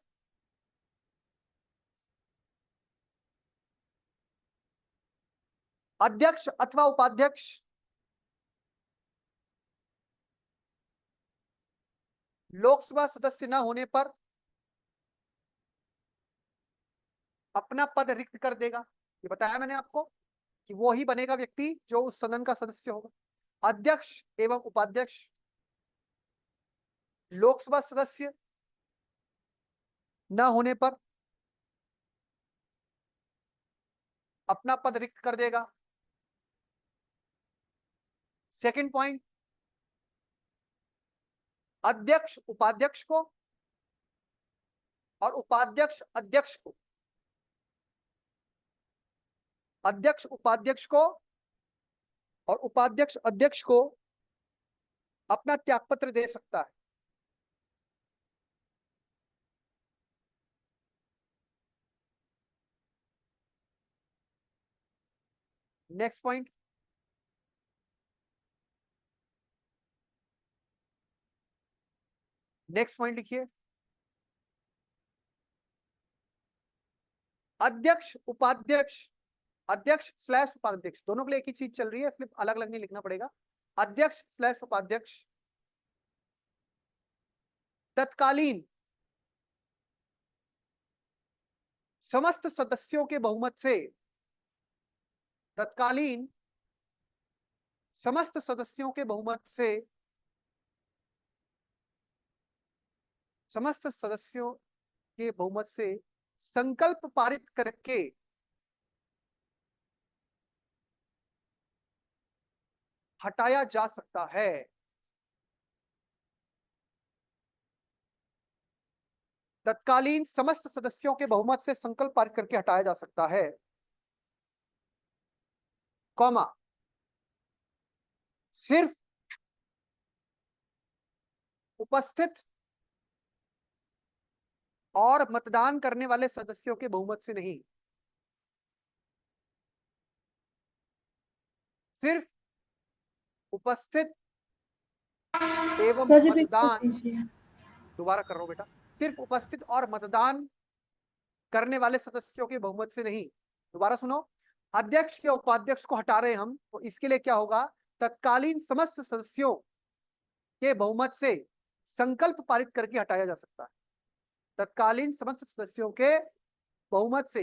अध्यक्ष अथवा उपाध्यक्ष लोकसभा सदस्य न होने पर अपना पद रिक्त कर देगा। ये बताया मैंने आपको कि वो ही बनेगा व्यक्ति जो उस सदन का सदस्य होगा। अध्यक्ष एवं उपाध्यक्ष लोकसभा सदस्य न होने पर अपना पद रिक्त कर देगा। सेकंड पॉइंट, अध्यक्ष उपाध्यक्ष को और उपाध्यक्ष अध्यक्ष को, अध्यक्ष उपाध्यक्ष को और उपाध्यक्ष अध्यक्ष को अपना त्यागपत्र दे सकता है। नेक्स्ट पॉइंट, नेक्स्ट पॉइंट लिखिए। अध्यक्ष उपाध्यक्ष, अध्यक्ष स्लैश उपाध्यक्ष दोनों के लिए एक ही चीज चल रही है, इसलिए अलग अलग नहीं लिखना पड़ेगा। अध्यक्ष स्लैश उपाध्यक्ष तत्कालीन समस्त सदस्यों के बहुमत से, तत्कालीन समस्त सदस्यों के बहुमत से, समस्त सदस्यों के बहुमत से संकल्प पारित करके हटाया जा सकता है। तत्कालीन समस्त सदस्यों के बहुमत से संकल्प पारित करके हटाया जा सकता है, कॉमा सिर्फ उपस्थित और मतदान करने वाले सदस्यों के बहुमत से नहीं। सिर्फ उपस्थित एवं सर रिपीट कर मतदान, दीजिए। दोबारा कर रहा हूं बेटा, सिर्फ उपस्थित और मतदान करने वाले सदस्यों के बहुमत से नहीं। दोबारा सुनो, अध्यक्ष या उपाध्यक्ष को हटा रहे हम तो इसके लिए क्या होगा, तत्कालीन समस्त सदस्यों के बहुमत से संकल्प पारित करके हटाया जा सकता है। तत्कालीन समस्त सदस्यों के बहुमत से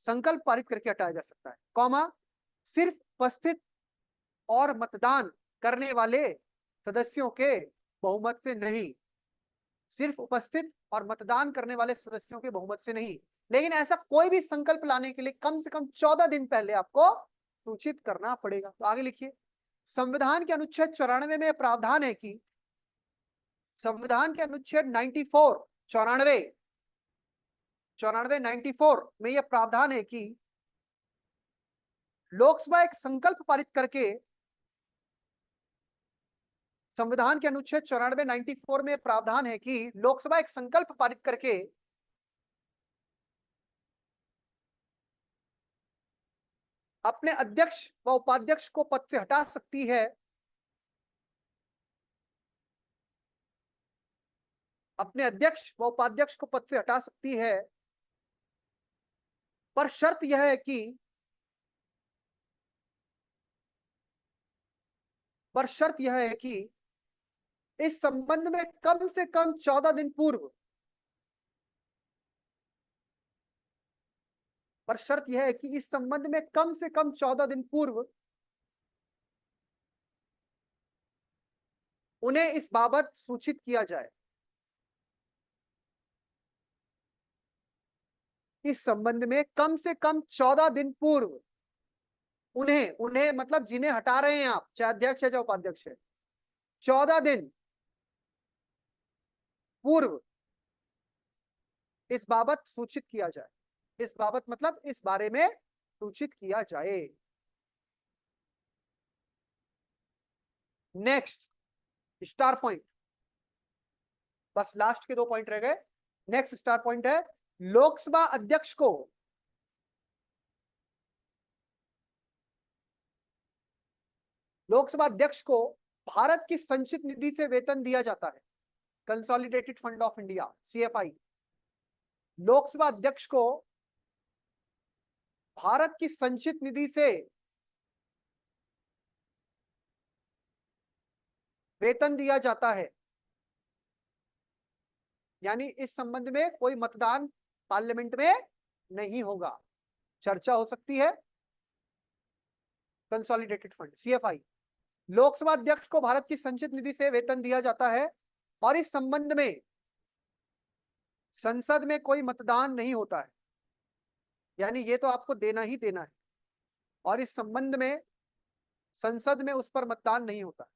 संकल्प पारित करके हटाया जा सकता है, कॉमा सिर्फ उपस्थित और मतदान करने वाले सदस्यों के बहुमत से नहीं। सिर्फ उपस्थित और मतदान करने वाले सदस्यों के बहुमत से नहीं। लेकिन ऐसा कोई भी संकल्प लाने के लिए कम से कम 14 दिन पहले आपको सूचित करना पड़ेगा। तो आगे लिखिए, संविधान के अनुच्छेद 94 में प्रावधान है कि, संविधान के अनुच्छेद 94 94 94 में यह प्रावधान है कि लोकसभा एक संकल्प पारित करके, संविधान के अनुच्छेद 94 में प्रावधान है कि लोकसभा एक संकल्प पारित करके अपने अध्यक्ष व उपाध्यक्ष को पद से हटा सकती है, अपने अध्यक्ष व उपाध्यक्ष को पद से हटा सकती है, पर शर्त यह है कि इस संबंध में कम से कम 14 दिन पूर्व, पर शर्त यह है कि इस संबंध में कम से कम 14 दिन पूर्व उन्हें इस बाबत सूचित किया जाए। इस संबंध में कम से कम 14 दिन पूर्व उन्हें मतलब जिन्हें हटा रहे हैं आप, चाहे अध्यक्ष है चाहे उपाध्यक्ष है, 14 दिन पूर्व इस बाबत सूचित किया जाए। इस बाबत मतलब इस बारे में सूचित किया जाए। नेक्स्ट स्टार पॉइंट, बस लास्ट के 2 पॉइंट रह गए। नेक्स्ट स्टार पॉइंट है लोकसभा अध्यक्ष को भारत की संचित निधि से वेतन दिया जाता है, consolidated fund of India CFI। Lok Sabha अध्यक्ष को भारत की संचित निधि से वेतन दिया जाता है, यानी इस संबंध में कोई मतदान पार्लियामेंट में नहीं होगा, चर्चा हो सकती है। कंसोलिडेटेड फंड CFI, लोकसभा अध्यक्ष को भारत की संचित निधि से वेतन दिया जाता है और इस संबंध में संसद में कोई मतदान नहीं होता है, यानी ये तो आपको देना ही देना है, और इस संबंध में संसद में उस पर मतदान नहीं होता।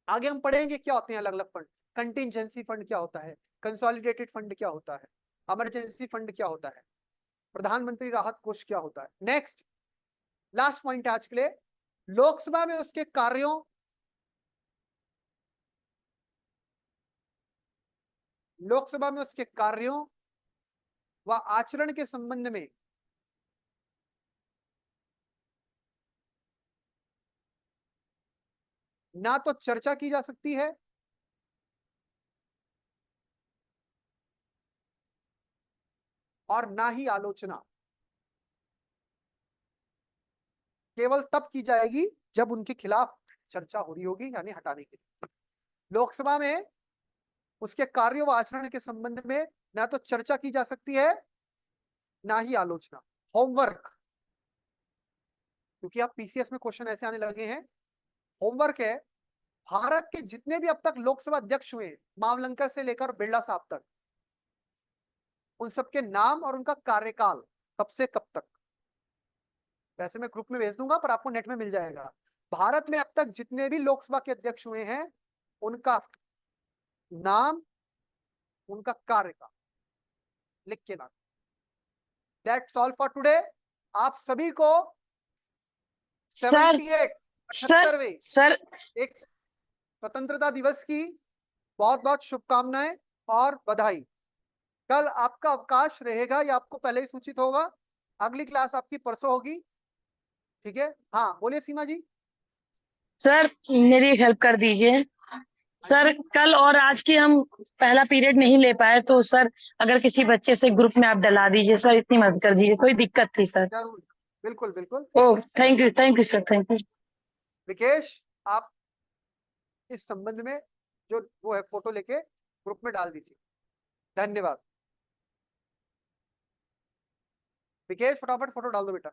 आगे हम पढ़ेंगे क्या होते हैं अलग अलग फंड। कंटिंजेंसी फंड क्या होता है, कंसोलिडेटेड फंड क्या होता है, इमरजेंसी फंड क्या होता है, प्रधानमंत्री राहत कोष क्या होता है। नेक्स्ट लास्ट पॉइंट है आज के लिए, लोकसभा में उसके कार्यों व आचरण के संबंध में ना तो चर्चा की जा सकती है और ना ही आलोचना, केवल तब की जाएगी जब उनके खिलाफ चर्चा हो रही होगी, यानी हटाने के लिए। लोकसभा में उसके कार्यों व आचरण के संबंध में ना तो चर्चा की जा सकती है ना ही आलोचना। होमवर्क, क्योंकि अब PCS में क्वेश्चन ऐसे आने लगे हैं, होमवर्क है भारत के जितने भी अब तक लोकसभा अध्यक्ष हुए, मावलंकर से लेकर बिरला साहब तक, उन सबके नाम और उनका कार्यकाल कब से कब तक, वैसे मैं ग्रुप में भेज दूंगा पर आपको नेट में मिल जाएगा। भारत में अब तक जितने भी लोकसभा के अध्यक्ष हुए हैं उनका नाम, उनका कार्यकाल लिख के ना। That's all for today. आप सभी को 78 एक स्वतंत्रता दिवस की बहुत बहुत शुभकामनाएं और बधाई। कल आपका अवकाश रहेगा, ये आपको पहले ही सूचित होगा। अगली क्लास आपकी परसों होगी, ठीक है। हाँ बोलिए सीमा जी। सर मेरी एक हेल्प कर दीजिए सर, कल और आज की हम पहला पीरियड नहीं ले पाए, तो सर अगर किसी बच्चे से ग्रुप में आप डला दीजिए सर, इतनी मदद कर दीजिए, कोई दिक्कत थी सर। जरूर, बिल्कुल बिल्कुल। Oh thank you sir, thank you. Vikesh आप इस संबंध में जो वो है फोटो लेके ग्रुप में डाल दीजिए। धन्यवाद। विकेश फटाफट फोटो डाल दो बेटा।